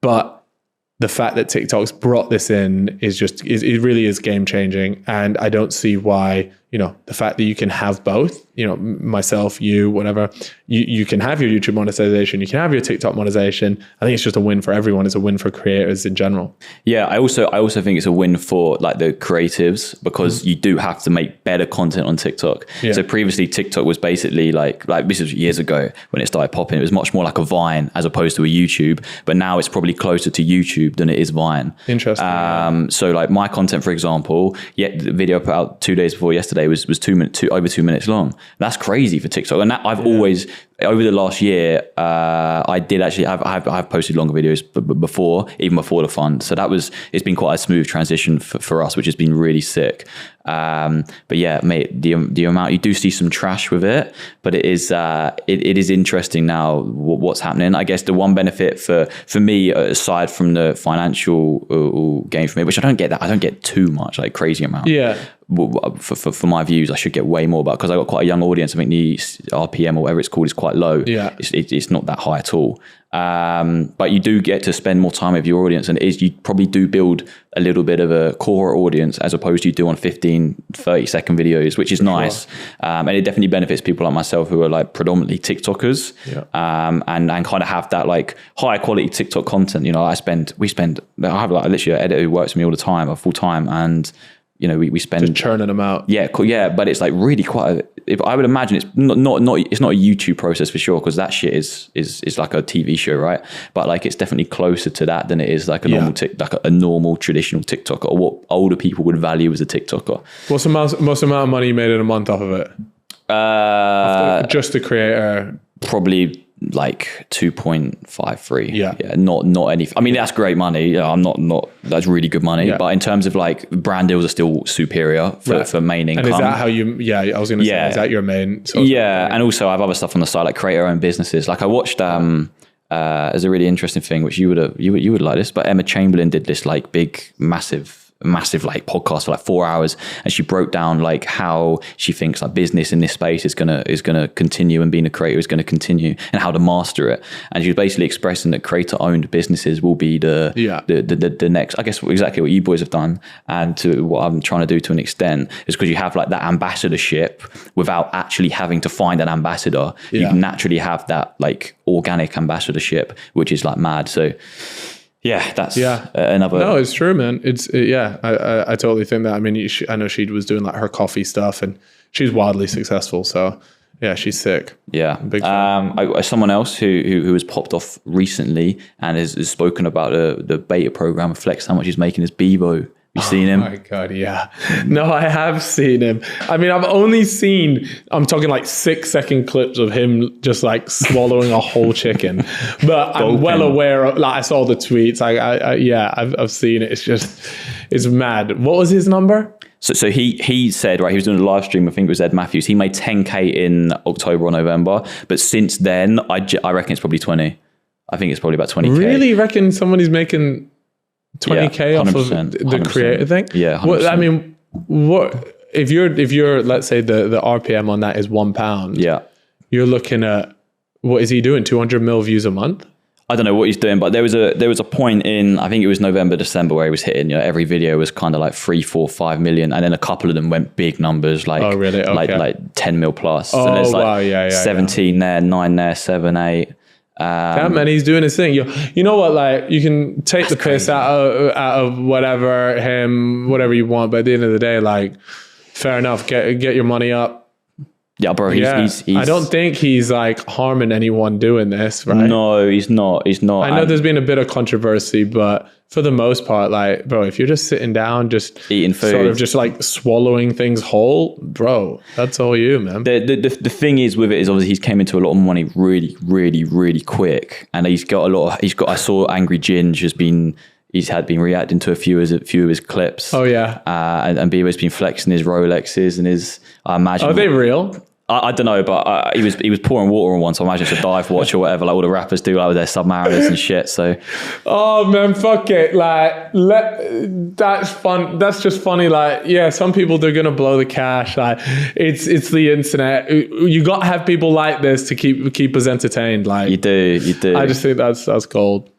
But the fact that TikTok's brought this in it really is game changing. And I don't see why, the fact that you can have both, myself, you, whatever, you can have your YouTube monetization, you can have your TikTok monetization. I think it's just a win for everyone. It's a win for creators in general. Yeah, I also think it's a win for like the creatives, because you do have to make better content on TikTok. Yeah. So previously TikTok was basically like this was years ago when it started popping. It was much more like a Vine as opposed to a YouTube, but now it's probably closer to YouTube than it is Vine. Interesting. So like my content, for example, the video put out 2 days before yesterday was over 2 minutes long. That's crazy for TikTok. And that I've always, over the last year, I did actually I've posted longer videos even before the fund. So it's been quite a smooth transition for us, which has been really sick. But yeah, mate, the amount, you do see some trash with it, but it is interesting now what's happening. I guess the one benefit for me, aside from the financial gain for me, which I don't get too much, like crazy amount. Yeah. For my views, I should get way more about, because I got quite a young audience. I think the RPM or whatever it's called is quite low. Yeah. It's not that high at all. But you do get to spend more time with your audience, and you probably do build a little bit of a core audience as opposed to you do on 15-30 second videos, which is nice. And it definitely benefits people like myself who are like predominantly TikTokers. Yeah. And kind of have that like high quality TikTok content. I have like literally an editor who works with me all the time, full time, and we spend just churning them out. Yeah, cool. Yeah, but it's like really quite. I would imagine it's not it's not a YouTube process for sure, because that shit is like a TV show, right? But like it's definitely closer to that than it is like a normal a normal traditional TikToker, or what older people would value as a TikToker. What's the most amount of money you made in a month off of it? Just the creator. Probably like 2.53. Yeah. Not any. I mean, that's great money. I'm not. That's really good money. Yeah. But in terms of like brand deals are still superior for main income. And is that how you? Yeah, I was going to say, is that your main? And also I have other stuff on the side, like create our own businesses. Like I watched. There's a really interesting thing which you would like this, but Emma Chamberlain did this like big massive like podcast for like 4 hours, and she broke down like how she thinks like business in this space is gonna continue, and being a creator is gonna continue, and how to master it. And she was basically expressing that creator owned businesses will be the next, I guess, exactly what you boys have done, and to what I'm trying to do to an extent is because you have like that ambassadorship without actually having to find an ambassador. You can naturally have that like organic ambassadorship, which is like mad. So yeah, that's another. No, it's true, man. I totally think that. I mean, I know she was doing like her coffee stuff, and she's wildly successful. So yeah, she's sick. Yeah. Big someone else who has popped off recently and has spoken about the beta program of Flex, how much he's making is Bebo. You've seen him? Oh my God, yeah. No, I have seen him. I mean, I've only seen, I'm talking like 6-second clips of him just like swallowing a whole chicken. But I'm well aware of, like, I saw the tweets. I've seen it. It's mad. What was his number? So he said, right, he was doing a live stream, I think it was Ed Matthews. He made 10K in October or November. But since then, I reckon it's probably 20. I think it's probably about 20K. Really? You reckon somebody's making 20K off of the creator thing? Yeah, 100%. Well, I mean, what if you're let's say the RPM on that is £1? Yeah, you're looking at, what is he doing? 200 mil views a month? I don't know what he's doing, but there was a point in, I think it was November, December, where he was hitting, you know, every video was kind of like 3, 4, 5 million, and then a couple of them went big numbers, like, oh really? Okay. like 10 mil plus. Oh, and there's like wow, yeah, 17 there, 9 there, 7, 8. Damn, man, he's doing his thing. You know what? Like, you can take the piss out of whatever you want, but at the end of the day, like, fair enough. Get your money up. Yeah, bro. He's I don't think he's like harming anyone doing this, right? No, he's not. I know there's been a bit of controversy, but for the most part, like, bro, if you're just sitting down, just eating food, sort of just like swallowing things whole, bro, that's all you, man. The thing is with it is obviously he's came into a lot of money really, really, really quick, and I saw Angry Ginge has been. He's been reacting to a few of his clips. Oh yeah, and Bieber's been flexing his Rolexes and his. I imagine. Are they real? I don't know, but he was pouring water on one, so I imagine it's a dive watch or whatever, like all the rappers do, like with their Submariners and shit. So, oh man, fuck it, like that's fun. That's just funny. Like, yeah, some people, they're gonna blow the cash. Like, it's the internet. You got to have people like this to keep us entertained. Like, you do. I just think that's gold.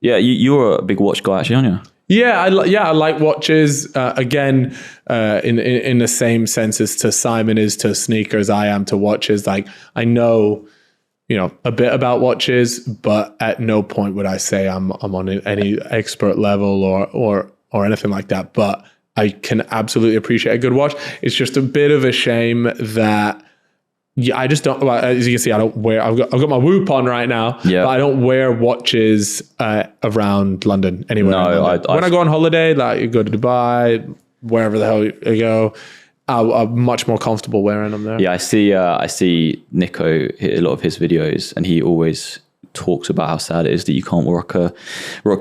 Yeah, you're a big watch guy, actually, aren't you? Yeah, I like watches. Again, in the same sense as to Simon is to sneakers, I am to watches. Like, I know, a bit about watches, but at no point would I say I'm on any expert level or anything like that. But I can absolutely appreciate a good watch. It's just a bit of a shame that. Yeah, I just don't. As you can see, I don't wear. I've got my Whoop on right now, but I don't wear watches around London anywhere. No, when I go on holiday, like you go to Dubai, wherever the hell you go, I'm much more comfortable wearing them there. Yeah, I see Nico hit a lot of his videos, and he always talks about how sad it is that you can't rock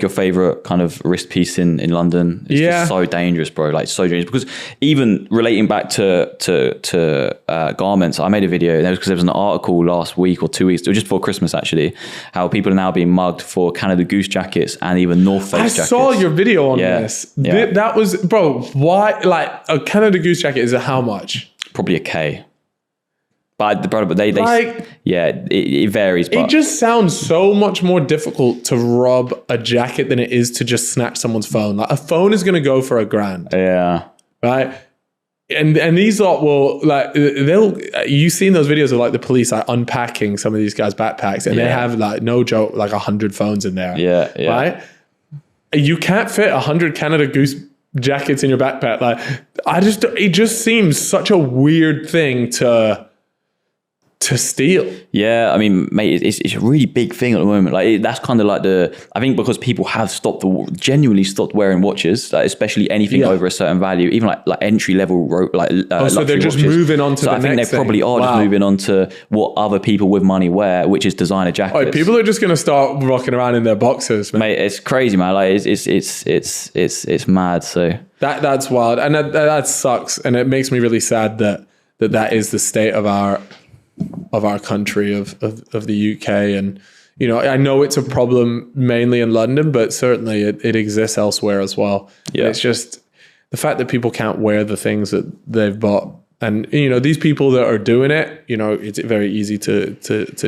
your favorite kind of wrist piece in London. It's just so dangerous, bro. Like, so dangerous, because even relating back to garments, I made a video, and because there was an article last week or 2 weeks, or just before Christmas actually, how people are now being mugged for Canada Goose jackets and even North Face jackets. I saw your video on this. Yeah. That was, bro, why, like, a Canada Goose jacket is how much? Probably $1,000. But they like, it varies. But it just sounds so much more difficult to rob a jacket than it is to just snatch someone's phone. Like, a phone is going to go for $1,000. Yeah. Right. And these lot will, like, you've seen those videos of like the police like unpacking some of these guys' backpacks, and they have, like, no joke, like 100 phones in there. Yeah. Right. You can't fit 100 Canada Goose jackets in your backpack. Like, it just seems such a weird thing to to steal. Yeah, I mean, mate, it's a really big thing at the moment. Like that's kind of like I think because people have genuinely stopped wearing watches, like especially anything over a certain value, even like entry level, so they're just watches. moving on to the next thing. I think they probably are just moving on to what other people with money wear, which is designer jackets. People are just going to start rocking around in their boxers, man. Mate, it's crazy, man. Like it's mad. So that's wild, and that sucks, and it makes me really sad that is the state of our country, of the UK. And you know, I know it's a problem mainly in London, but certainly it exists elsewhere as well. Yeah. And it's just the fact that people can't wear the things that they've bought. And you know, these people that are doing it, you know, it's very easy to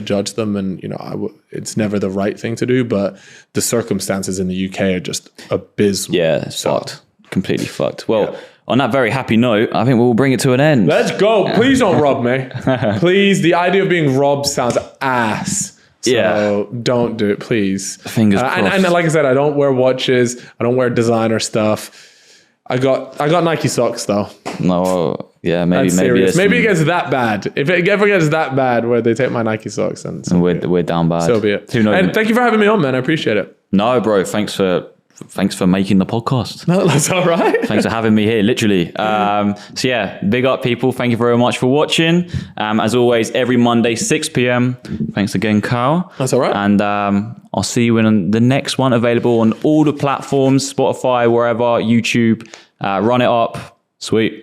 judge them, and you know, it's never the right thing to do. But the circumstances in the UK are just abysmal. Yeah, it's fucked, completely fucked. Well, on that very happy note, I think we'll bring it to an end. Let's go. Please don't rob me. Please, the idea of being robbed sounds ass. So don't do it, please. Fingers crossed. And like I said, I don't wear watches. I don't wear designer stuff. I got Nike socks though. No, yeah, maybe it gets that bad. If it ever gets that bad where they take my Nike socks, and we're down bad. So be it. Who knows? And thank you for having me on, man. I appreciate it. No, bro. Thanks for making the podcast. No, that's all right. Thanks for having me here, literally. So yeah, big up, people. Thank you very much for watching. As always, every Monday, 6 p.m. Thanks again, Kyle. That's all right. And I'll see you in the next one, available on all the platforms, Spotify, wherever, YouTube. Run it up. Sweet.